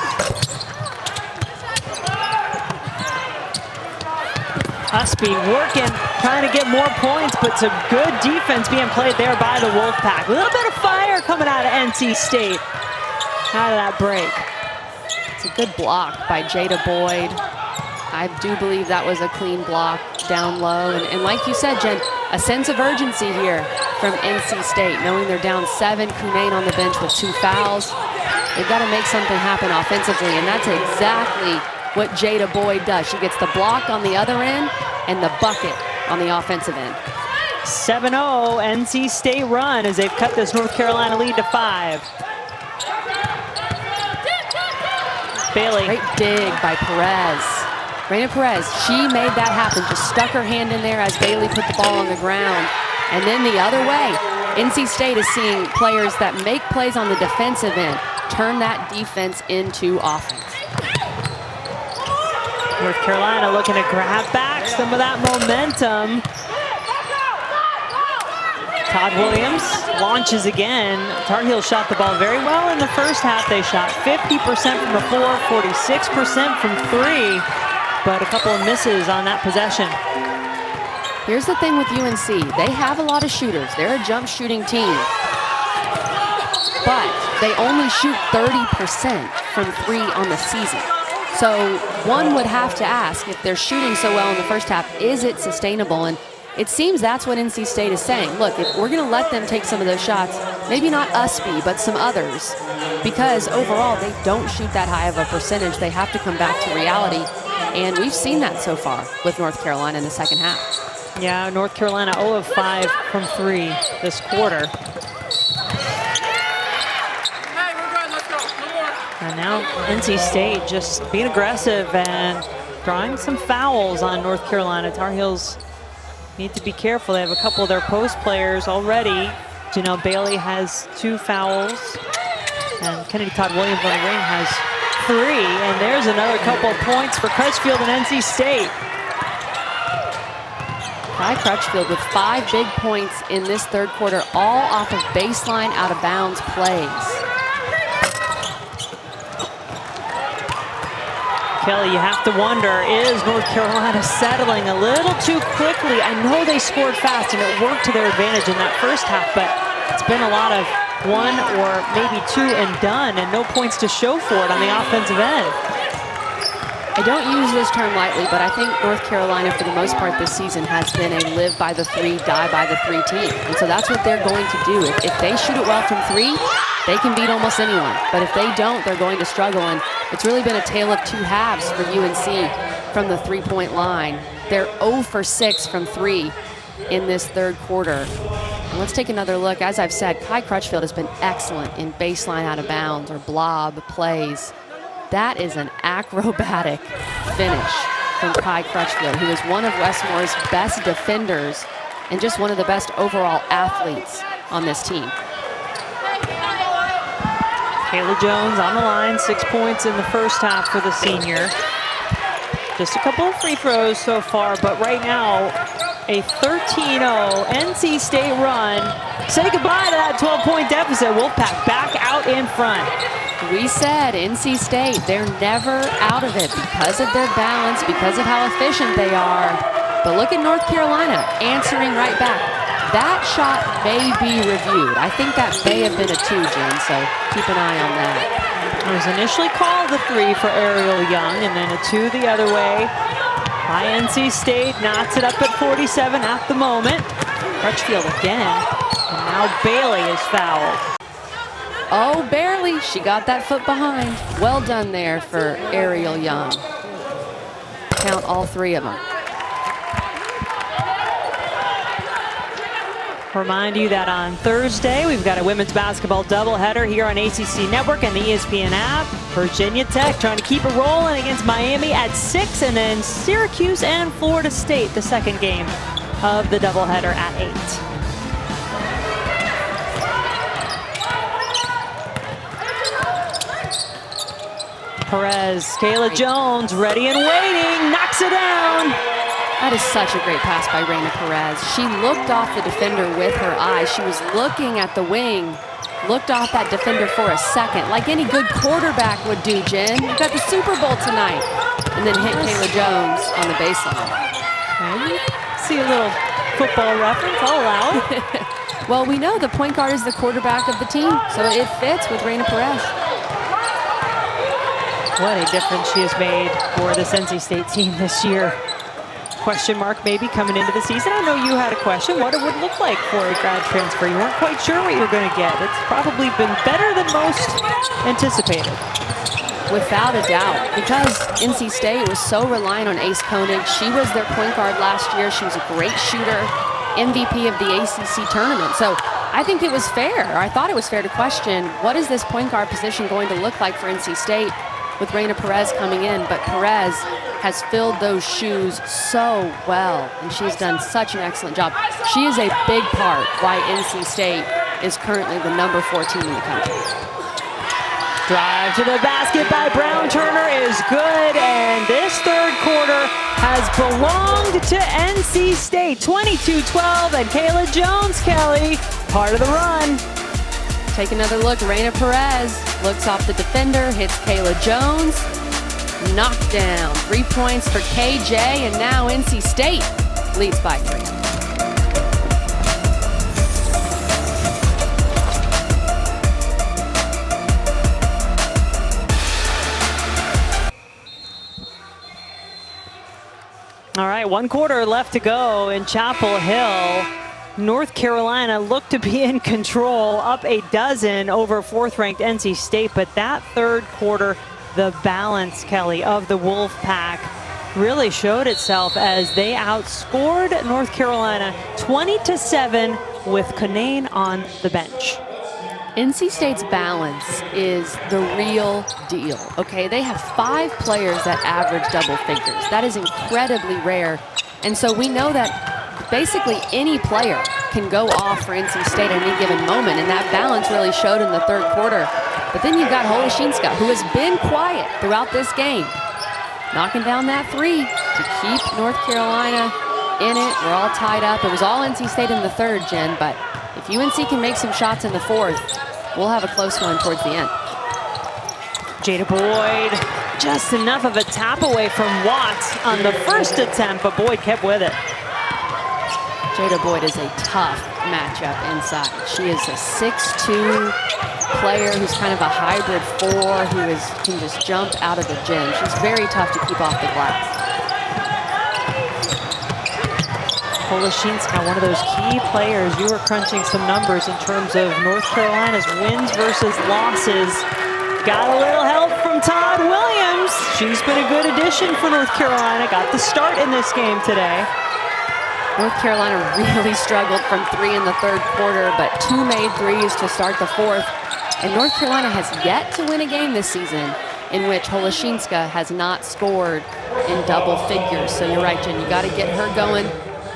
Husby working, trying to get more points, but some good defense being played there by the Wolfpack. A little bit of fire coming out of NC State. Out of that break. It's a good block by Jada Boyd. I do believe that was a clean block down low. And like you said, Jen, a sense of urgency here from NC State, knowing they're down 7, Cunane on the bench with 2 fouls. They've got to make something happen offensively, and that's exactly what Jada Boyd does. She gets the block on the other end and the bucket on the offensive end. 7-0 NC State run as they've cut this North Carolina lead to 5. Bailey. Great dig by Perez. Raina Perez, she made that happen. Just stuck her hand in there as Bailey put the ball on the ground. And then the other way, NC State is seeing players that make plays on the defensive end turn that defense into offense. North Carolina looking to grab back some of that momentum. Todd Williams launches again. Tar Heels shot the ball very well in the first half. They shot 50% from the floor, 46% from 3, but a couple of misses on that possession. Here's the thing with UNC. They have a lot of shooters. They're a jump shooting team, but they only shoot 30% from 3 on the season. So one would have to ask, if they're shooting so well in the first half, is it sustainable? And it seems that's what NC State is saying. Look, if we're going to let them take some of those shots, maybe not Usby, but some others, because overall they don't shoot that high of a percentage. They have to come back to reality, and we've seen that so far with North Carolina in the second half. Yeah, North Carolina 0 of 5 from 3 this quarter. And now NC State just being aggressive and drawing some fouls on North Carolina. Tar Heels need to be careful. They have a couple of their post players already. Janelle Bailey has 2 fouls, and Kennedy Todd Williams on the ring has 3. And there's another couple of points for Crutchfield and NC State. Kai Crutchfield with 5 big points in this third quarter, all off of baseline out of bounds plays. Kelly, you have to wonder, is North Carolina settling a little too quickly? I know they scored fast and it worked to their advantage in that first half, but it's been a lot of 1 or maybe 2 and done, and no points to show for it on the offensive end. I don't use this term lightly, but I think North Carolina, for the most part this season, has been a live by the 3, die by the 3 team. And so that's what they're going to do. If they shoot it well from 3, they can beat almost anyone. But if they don't, they're going to struggle. And it's really been a tale of 2 halves for UNC from the 3-point line. They're 0 for 6 from 3 in this third quarter. And let's take another look. As I've said, Kai Crutchfield has been excellent in baseline out of bounds or blob plays. That is an acrobatic finish from Kai Crutchfield, who is one of Westmore's best defenders and just one of the best overall athletes on this team. Kayla Jones on the line, 6 points in the first half for the senior. Just a couple of free throws so far, but right now, a 13-0 NC State run. Say goodbye to that 12-point deficit. Wolfpack back out in front. We said NC State, they're never out of it because of their balance, because of how efficient they are. But look at North Carolina answering right back. That shot may be reviewed. I think that may have been a 2, Jen, so keep an eye on that. It was initially called the 3 for Ariel Young, and then a 2 the other way by NC State. Knots it up at 47 at the moment. Crutchfield again, and now Bailey is fouled. Oh, barely. She got that foot behind. Well done there for Ariel Young. Count all 3 of them. Remind you that on Thursday, we've got a women's basketball doubleheader here on ACC Network and the ESPN app. Virginia Tech trying to keep it rolling against Miami at 6, and then Syracuse and Florida State, the second game of the doubleheader at 8. Perez, Kayla Jones, ready and waiting, knocks it down. That is such a great pass by Reyna Perez. She looked off the defender with her eyes. She was looking at the wing, looked off that defender for a second, like any good quarterback would do, Jen. You've got the Super Bowl tonight. And then hit Kayla Jones on the baseline. Okay. See a little football reference, I'll allow it. Well, we know the point guard is the quarterback of the team, so it fits with Reyna Perez. What a difference she has made for this NC State team this year. Question mark maybe coming into the season. I know you had a question what it would look like for a grad transfer. You weren't quite sure what you were going to get. It's probably been better than most anticipated. Without a doubt, because NC State was so reliant on Ace Koenig. She was their point guard last year. She was a great shooter, MVP of the ACC tournament. So I think it was fair, or I thought it was fair to question, what is this point guard position going to look like for NC State with Reyna Perez coming in? But Perez has filled those shoes so well, and she's done such an excellent job. She is a big part why NC State is currently the number 4 team in the country. Drive to the basket by Brown Turner is good, and this third quarter has belonged to NC State. 22-12, and Kayla Jones, Kelly, part of the run. Take another look. Reyna Perez looks off the defender, hits Kayla Jones. Knocked down. 3 points for KJ, and now NC State leads by 3. All right, 1 quarter left to go in Chapel Hill. North Carolina looked to be in control, up a dozen over 4th-ranked NC State, but that third quarter, the balance, Kelly, of the Wolfpack really showed itself as they outscored North Carolina 20-7 with Cunane on the bench. NC State's balance is the real deal, okay? They have 5 players that average double figures. That is incredibly rare. And so we know that basically any player can go off for NC State at any given moment, and that balance really showed in the third quarter. But then you've got Holoshinska, who has been quiet throughout this game, knocking down that 3 to keep North Carolina in it. We're all tied up. It was all NC State in the third, Jen, but if UNC can make some shots in the fourth, we'll have a close one towards the end. Jada Boyd, just enough of a tap away from Watts on the first attempt, but Boyd kept with it. Jada Boyd is a tough matchup inside. She is a 6'2" player who's kind of a hybrid 4 who can just jump out of the gym. She's very tough to keep off the glass. Holoshinska, one of those key players. You were crunching some numbers in terms of North Carolina's wins versus losses. Got a little help from Todd Williams. She's been a good addition for North Carolina. Got the start in this game today. North Carolina really struggled from 3 in the third quarter, but 2 made threes to start the fourth. And North Carolina has yet to win a game this season in which Holoshinska has not scored in double figures. So you're right, Jen, you got to get her going.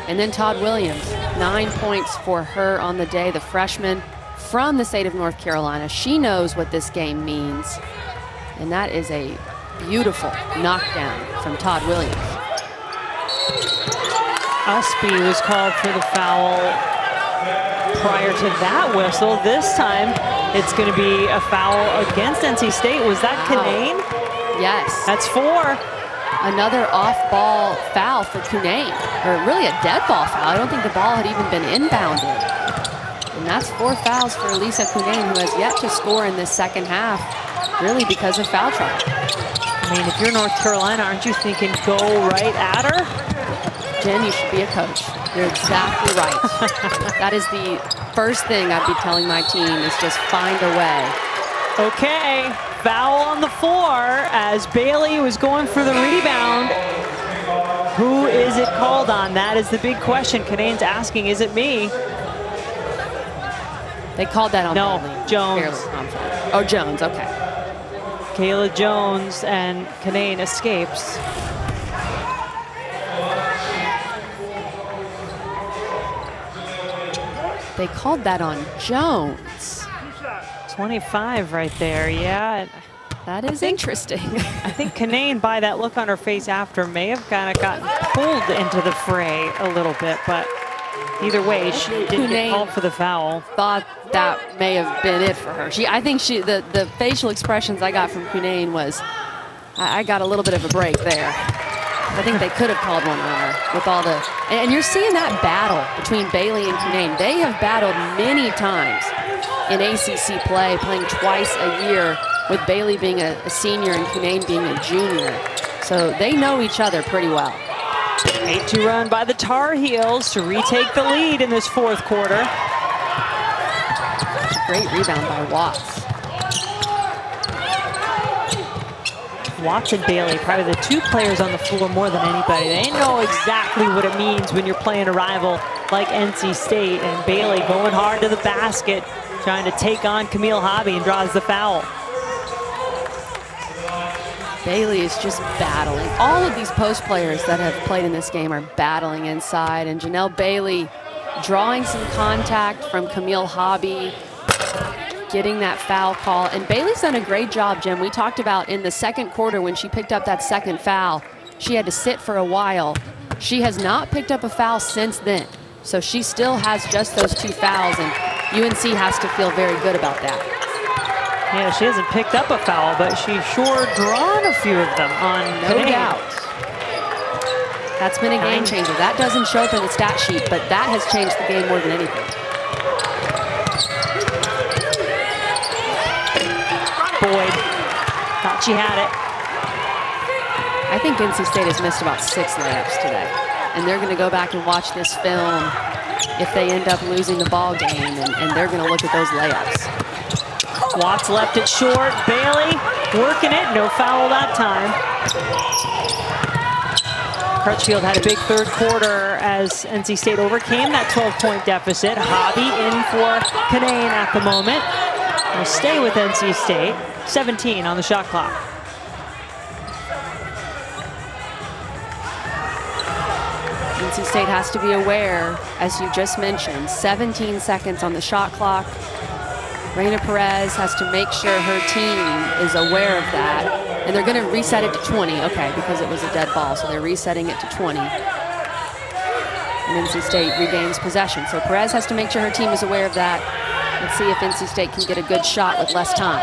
And then Todd Williams, 9 points for her on the day, the freshman from the state of North Carolina. She knows what this game means. And that is a beautiful knockdown from Todd Williams. Usby was called for the foul prior to that whistle. This time, it's going to be a foul against NC State. Was that Canaan? Yes. That's 4. Another off-ball foul for Cunane, or really a dead ball foul. I don't think the ball had even been inbounded. And that's 4 fouls for Elisa Cunane, who has yet to score in this second half, really because of foul trouble. I mean, if you're North Carolina, aren't you thinking go right at her? Jen, you should be a coach. You're exactly right. That is the first thing I'd be telling my team is just find a way. Okay, foul on the floor as Bailey was going for the rebound. Who is it called on? That is the big question. Canaan's asking, is it me? They called that on No, Jones. Oh, Jones, okay. Kayla Jones, and Canaan escapes. They called that on Jones. 25 right there, yeah. That is interesting. I think Canaan, by that look on her face after, may have kind of gotten pulled into the fray a little bit, but either way, she didn't get called for the foul. Thought that may have been it for her. I think the facial expressions I got from Cunane was, I got a little bit of a break there. I think they could have called one on her with all the, and you're seeing that battle between Bailey and Cunane. They have battled many times in ACC play, playing twice a year, with Bailey being a senior and Cunane being a junior. So they know each other pretty well. 8-2 run by the Tar Heels to retake the lead in this fourth quarter. Great rebound by Watts. Watts and Bailey, probably the 2 players on the floor more than anybody. They know exactly what it means when you're playing a rival like NC State, and Bailey going hard to the basket, trying to take on Camille Hobby, and draws the foul. Bailey is just battling. All of these post players that have played in this game are battling inside, and Janelle Bailey drawing some contact from Camille Hobby, getting that foul call. And Bailey's done a great job, Jim. We talked about in the second quarter when she picked up that second foul, she had to sit for a while. She has not picked up a foul since then. So she still has just those 2 fouls, and UNC has to feel very good about that. Yeah, she hasn't picked up a foul, but she's sure drawn a few of them on No doubt. That's been a game changer. That doesn't show up in the stat sheet, but that has changed the game more than anything. Boyd, thought she had it. I think NC State has missed about 6 layups today, and they're going to go back and watch this film if they end up losing the ball game, and they're going to look at those layups. Watts left it short. Bailey working it. No foul that time. Crutchfield had a big third quarter as NC State overcame that 12-point deficit. Hobby in for Canaan at the moment. Will stay with NC State. 17 on the shot clock. NC State has to be aware, as you just mentioned, 17 seconds on the shot clock. Reina Perez has to make sure her team is aware of that. And they're going to reset it to 20. Okay, because it was a dead ball, so they're resetting it to 20. And NC State regains possession. So Perez has to make sure her team is aware of that. Let's see if NC State can get a good shot with less time.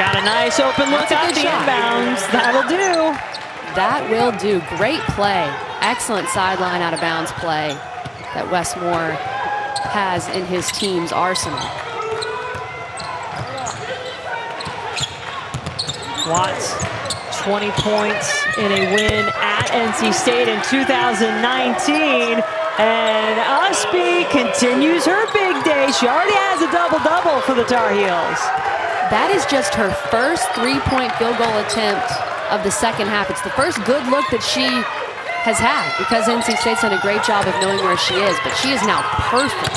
Got a nice open look at the inbounds. That'll do. That will do. Great play. Excellent sideline out of bounds play that Wes Moore has in his team's arsenal. Watts, 20 points in a win at NC State in 2019. And Usby continues her big day. She already has a double-double for the Tar Heels. That is just her first 3-point field goal attempt of the second half. It's the first good look that she has had, because NC State's done a great job of knowing where she is, but she is now perfect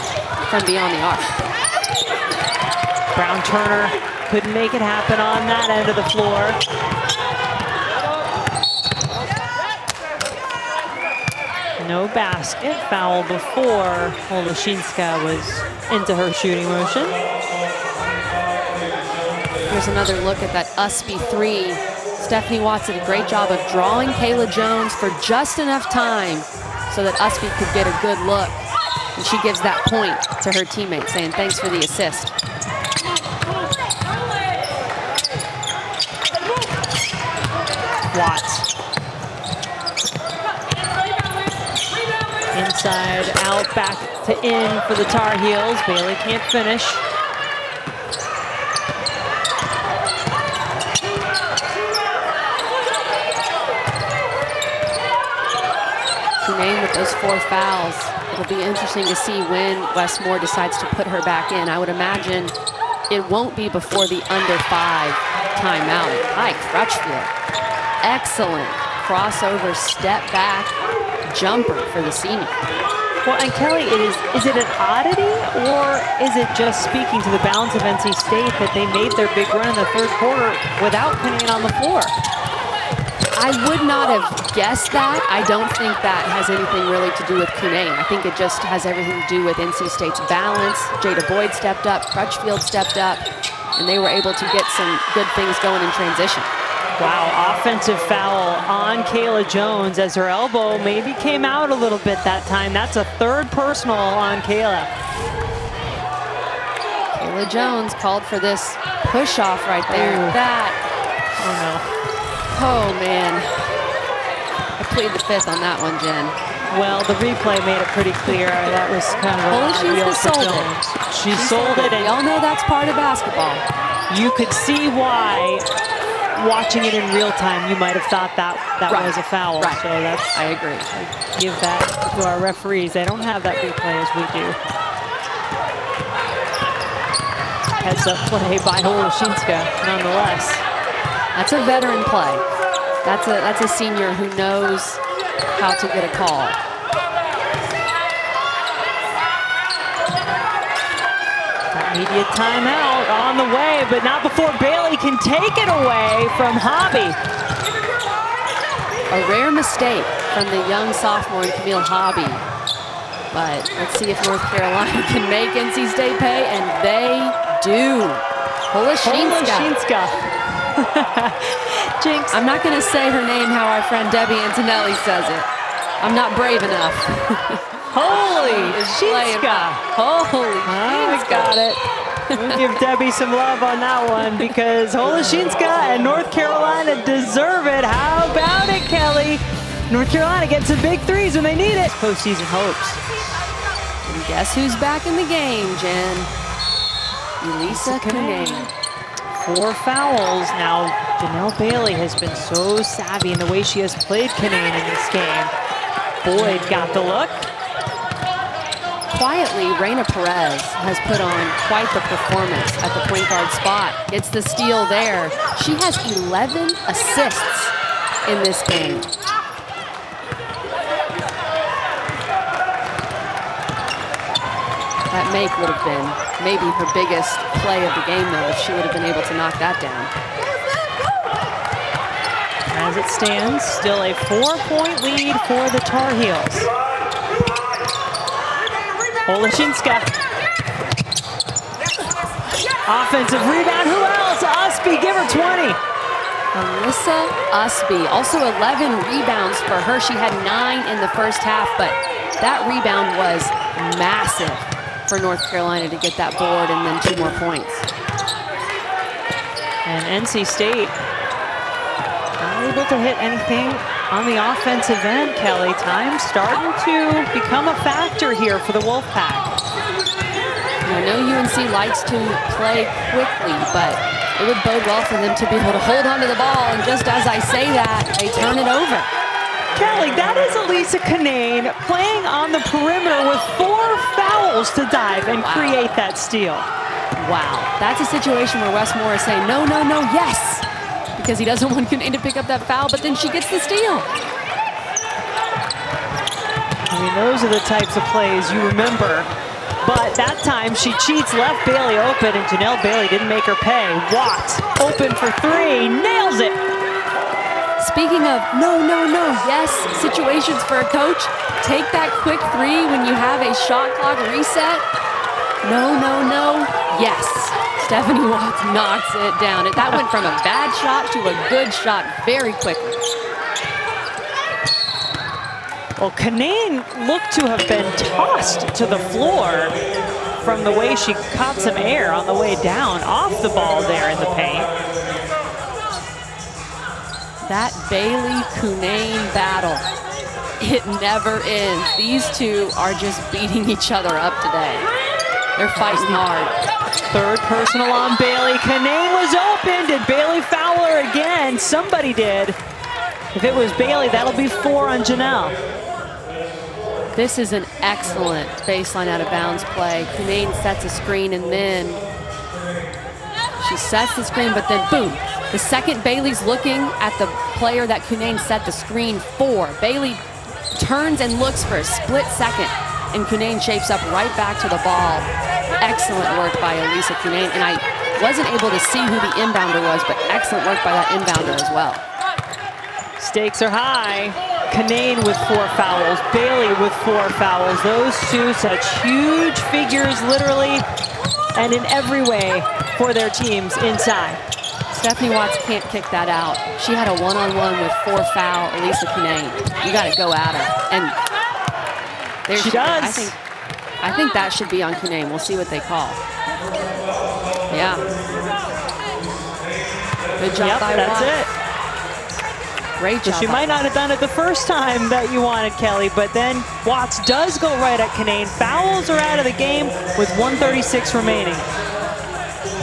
from beyond the arc. Brown Turner couldn't make it happen on that end of the floor. No basket, foul before Olashinska was into her shooting motion. Here's another look at that Usby 3. Stephanie Watts did a great job of drawing Kayla Jones for just enough time so that Usby could get a good look. And she gives that point to her teammate, saying thanks for the assist. Watts. Inside, out, back to in for the Tar Heels. Bailey can't finish. Cunnane with those 4 fouls. It'll be interesting to see when Westmore decides to put her back in. I would imagine it won't be before the under 5 timeout. Hi, Crutchfield. Excellent crossover, step back, jumper for the senior. Well, and Kelly, is it an oddity, or is it just speaking to the balance of NC State that they made their big run in the third quarter without Cunnane on the floor? I would not have guessed that. I don't think that has anything really to do with Cunnane. I think it just has everything to do with NC State's balance. Jada Boyd stepped up, Crutchfield stepped up, and they were able to get some good things going in transition. Wow, offensive foul on Kayla Jones as her elbow maybe came out a little bit that time. That's a 3rd personal on Kayla. Kayla Jones called for this push-off right there. Ooh. That, Oh no. oh man. I plead the 5th on that one, Jen. Well, the replay made it pretty clear. That was kind of Well, a she's deal the for sold it. Jones. She sold it, We all and know that's part of basketball. you could see why, watching it in real time, you might have thought that Right. was a foul. Right. So that's, I agree. give that to our referees. They don't have that replay as we do. Heads up play by Holoshinska, nonetheless. That's a veteran play. That's a senior who knows how to get a call. Immediate timeout on the way, but not before Bailey can take it away from Hobby. A rare mistake from the young sophomore Camille Hobby. But let's see if North Carolina can make NC State pay, and they do. Holoshinska. Jinx. I'm not going to say her name how our friend Debbie Antonelli says it. I'm not brave enough. Holy Playing Shinska. Holy I Shinska. got it. We'll give Debbie some love on that one because Holoshinska and North Carolina deserve it. How about it, Kelly? North Carolina gets some big threes when they need it. Postseason hopes. And guess who's back in the game, Jen? Elisa Cunnane. 4 fouls. Now, Janelle Bailey has been so savvy in the way she has played Cunnane in this game. Boyd got the look. Quietly, Reina Perez has put on quite the performance at the point guard spot. Gets the steal there. She has 11 assists in this game. That make would have been maybe her biggest play of the game, though, if she would have been able to knock that down. As it stands, still a 4-point lead for the Tar Heels. Holoshinska. Offensive rebound. Who else? Usby, give her 20. Alyssa Usby, also 11 rebounds for her. She had 9 in the first half, but that rebound was massive for North Carolina to get that board and then 2 more points. And NC State not able to hit anything on the offensive end, Kelly. Time starting to become a factor here for the Wolfpack. I know UNC likes to play quickly, but it would bode well for them to be able to hold onto the ball, and just as I say that, they turn it over. Kelly, that is Elisa Cunnane playing on the perimeter with 4 fouls to dive and create that steal. Wow, that's a situation where Westmore is saying, no, no, no, yes, because he doesn't want Cunnane to pick up that foul, but then she gets the steal. I mean, those are the types of plays you remember. But that time she cheats, left Bailey open, and Janelle Bailey didn't make her pay. Watts open for 3, nails it. Speaking of no, no, no, yes situations for a coach, take that quick 3 when you have a shot clock reset. No, no, no, yes. Stephanie Watts knocks it down. That went from a bad shot to a good shot very quickly. Well, Canaan looked to have been tossed to the floor from the way she caught some air on the way down off the ball there in the paint. That Bailey Cunane battle, it never ends. These two are just beating each other up today. They're fighting hard. Third personal on Bailey. Canaan was open. Did Bailey foul her again? Somebody did. If it was Bailey, that'll be 4 on Janelle. This is an excellent baseline out of bounds play. Cunane sets a screen and then she sets the screen, but then boom. The second Bailey's looking at the player that Cunane set the screen for. Bailey turns and looks for a split second, and Cunane shapes up right back to the ball. Excellent work by Elisa Cunane, and I wasn't able to see who the inbounder was, but excellent work by that inbounder as well. Stakes are high. Canaan with 4 fouls, Bailey with 4 fouls. Those two such huge figures literally and in every way for their teams inside. Stephanie Watts can't kick that out. She had a one-on-one with 4 foul Elisa Cunane. You got to go at her. And there she does. I think that should be on Cunane. We'll see what they call. Yeah. Good job by Watts. That's it. Great job. She might not have done it the first time that you wanted, Kelly, but then Watts does go right at Cunane. Fouls are out of the game with 1:36 remaining.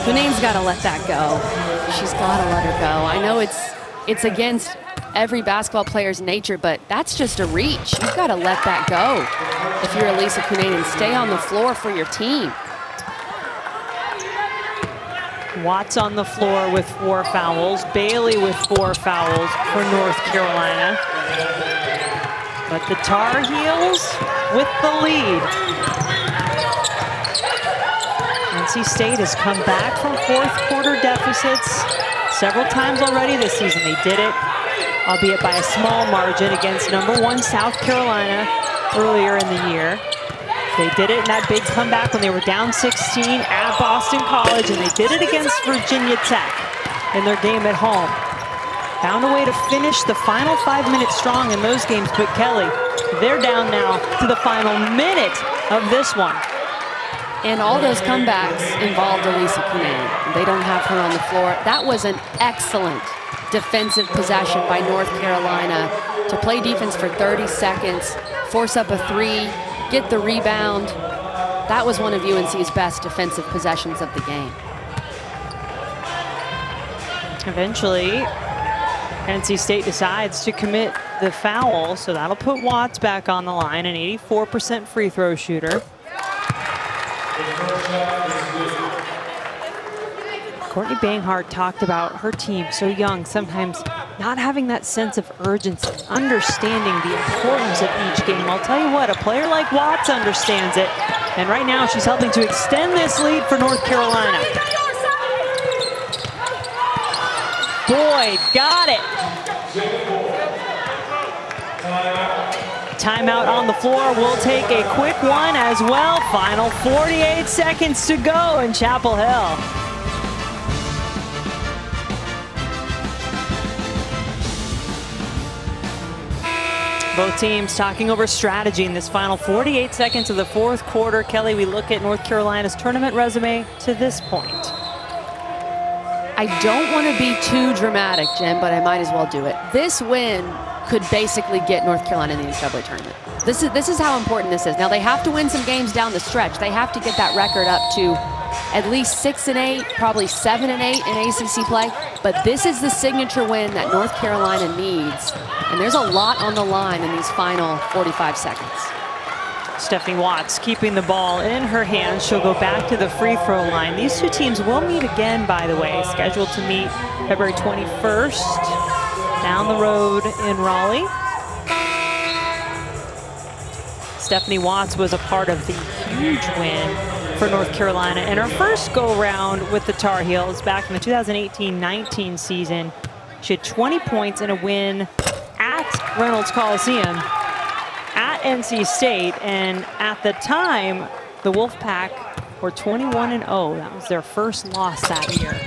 Cunane's got to let that go. She's got to let her go. I know it's against every basketball player's nature, but that's just a reach. You've got to let that go if you're Elisa Cunane and stay on the floor for your team. Watts on the floor with 4 fouls. Bailey with 4 fouls for North Carolina. But the Tar Heels with the lead. NC State has come back from 4th quarter deficits several times already this season. They did it, albeit by a small margin, against #1 South Carolina earlier in the year. They did it in that big comeback when they were down 16 at Boston College, and they did it against Virginia Tech in their game at home. Found a way to finish the final 5 minutes strong in those games, but Kelly, they're down now to the final minute of this one. And all those comebacks involved Elisa Cunane. They don't have her on the floor. That was an excellent defensive possession by North Carolina to play defense for 30 seconds, force up a 3, get the rebound. That was one of UNC's best defensive possessions of the game. Eventually, NC State decides to commit the foul, so that'll put Watts back on the line, an 84% free throw shooter. Courtney Banghart talked about her team, so young, sometimes not having that sense of urgency, understanding the importance of each game. I'll tell you what, a player like Watts understands it, and right now she's helping to extend this lead for North Carolina. Boyd got it. Timeout on the floor. We'll take a quick one as well. Final 48 seconds to go in Chapel Hill. Both teams talking over strategy in this final 48 seconds of the 4th quarter. Kelly, we look at North Carolina's tournament resume to this point. I don't want to be too dramatic, Jen, but I might as well do it. This win could basically get North Carolina in the NCAA tournament. This is how important this is. Now, they have to win some games down the stretch. They have to get that record up to at least 6-8, probably 7-8 in ACC play. But this is the signature win that North Carolina needs. And there's a lot on the line in these final 45 seconds. Stephanie Watts keeping the ball in her hands. She'll go back to the free throw line. These two teams will meet again, by the way, scheduled to meet February 21st down the road in Raleigh. Stephanie Watts was a part of the huge win for North Carolina in her first go-round with the Tar Heels back in the 2018-19 season. She had 20 points in a win at Reynolds Coliseum at NC State, and at the time, the Wolfpack were 21-0. That was their first loss that year.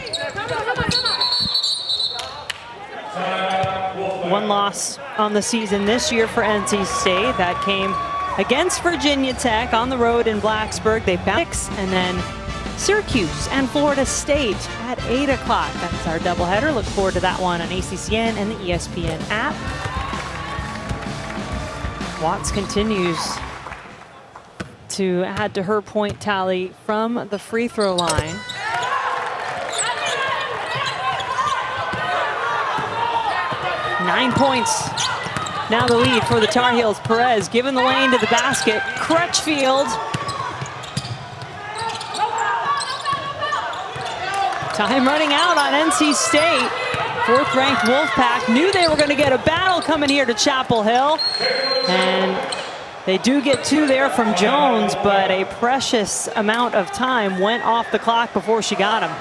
One loss on the season this year for NC State. That came against Virginia Tech on the road in Blacksburg. They bounced, and then Syracuse and Florida State at 8 o'clock. That's our doubleheader. Look forward to that one on ACCN and the ESPN app. Watts continues to add to her point tally from the free throw line. Nine points. Now the lead for the Tar Heels. Perez giving the lane to the basket. Crutchfield. Time running out on NC State. Fourth-ranked Wolfpack knew they were going to get a battle coming here to Chapel Hill. And they do get two there from Jones, but a precious amount of time went off the clock before she got him.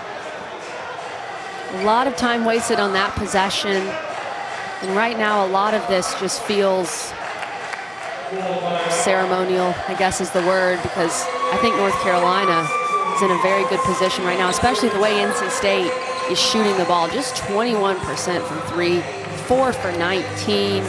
A lot of time wasted on that possession. And right now, a lot of this just feels ceremonial, I guess is the word, because I think North Carolina is in a very good position right now, especially the way NC State is shooting the ball. Just 21% from three, 4 for 19.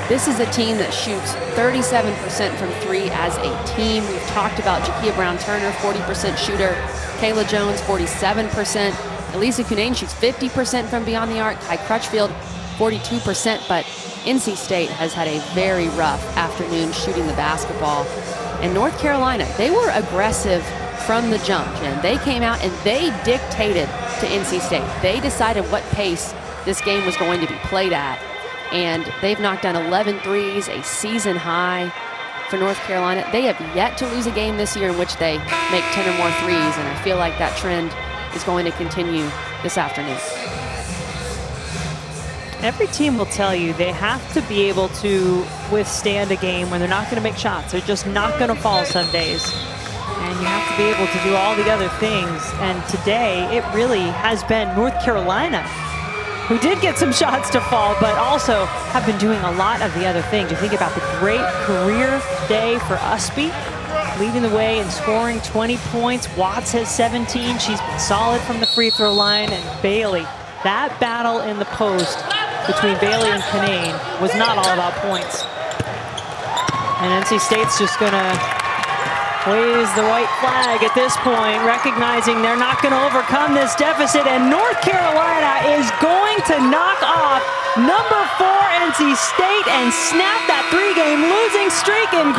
This is a team that shoots 37% from three as a team. We've talked about Jakia Brown-Turner, 40% shooter. Kayla Jones, 47%. Elisa Cunane shoots 50% from beyond the arc. Kai Crutchfield, 42%, but NC State has had a very rough afternoon shooting the basketball. And North Carolina, they were aggressive from the jump, and they came out and they dictated to NC State. They decided what pace this game was going to be played at. And they've knocked down 11 threes, a season high for North Carolina. They have yet to lose a game this year in which they make 10 or more threes, and I feel like that trend is going to continue this afternoon. Every team will tell you they have to be able to withstand a game when they're not going to make shots. They're just not going to fall some days. And you have to be able to do all the other things. And today, it really has been North Carolina who did get some shots to fall, but also have been doing a lot of the other things. You think about the great career day for Usby, leading the way and scoring 20 points. Watts has 17. She's been solid from the free throw line. And Bailey, that battle in the post between Bailey and Cunane was not all about points. And NC State's just gonna waves the white flag at this point, recognizing they're not gonna overcome this deficit, and North Carolina is going to knock off number 4 NC State and snap that 3-game losing streak in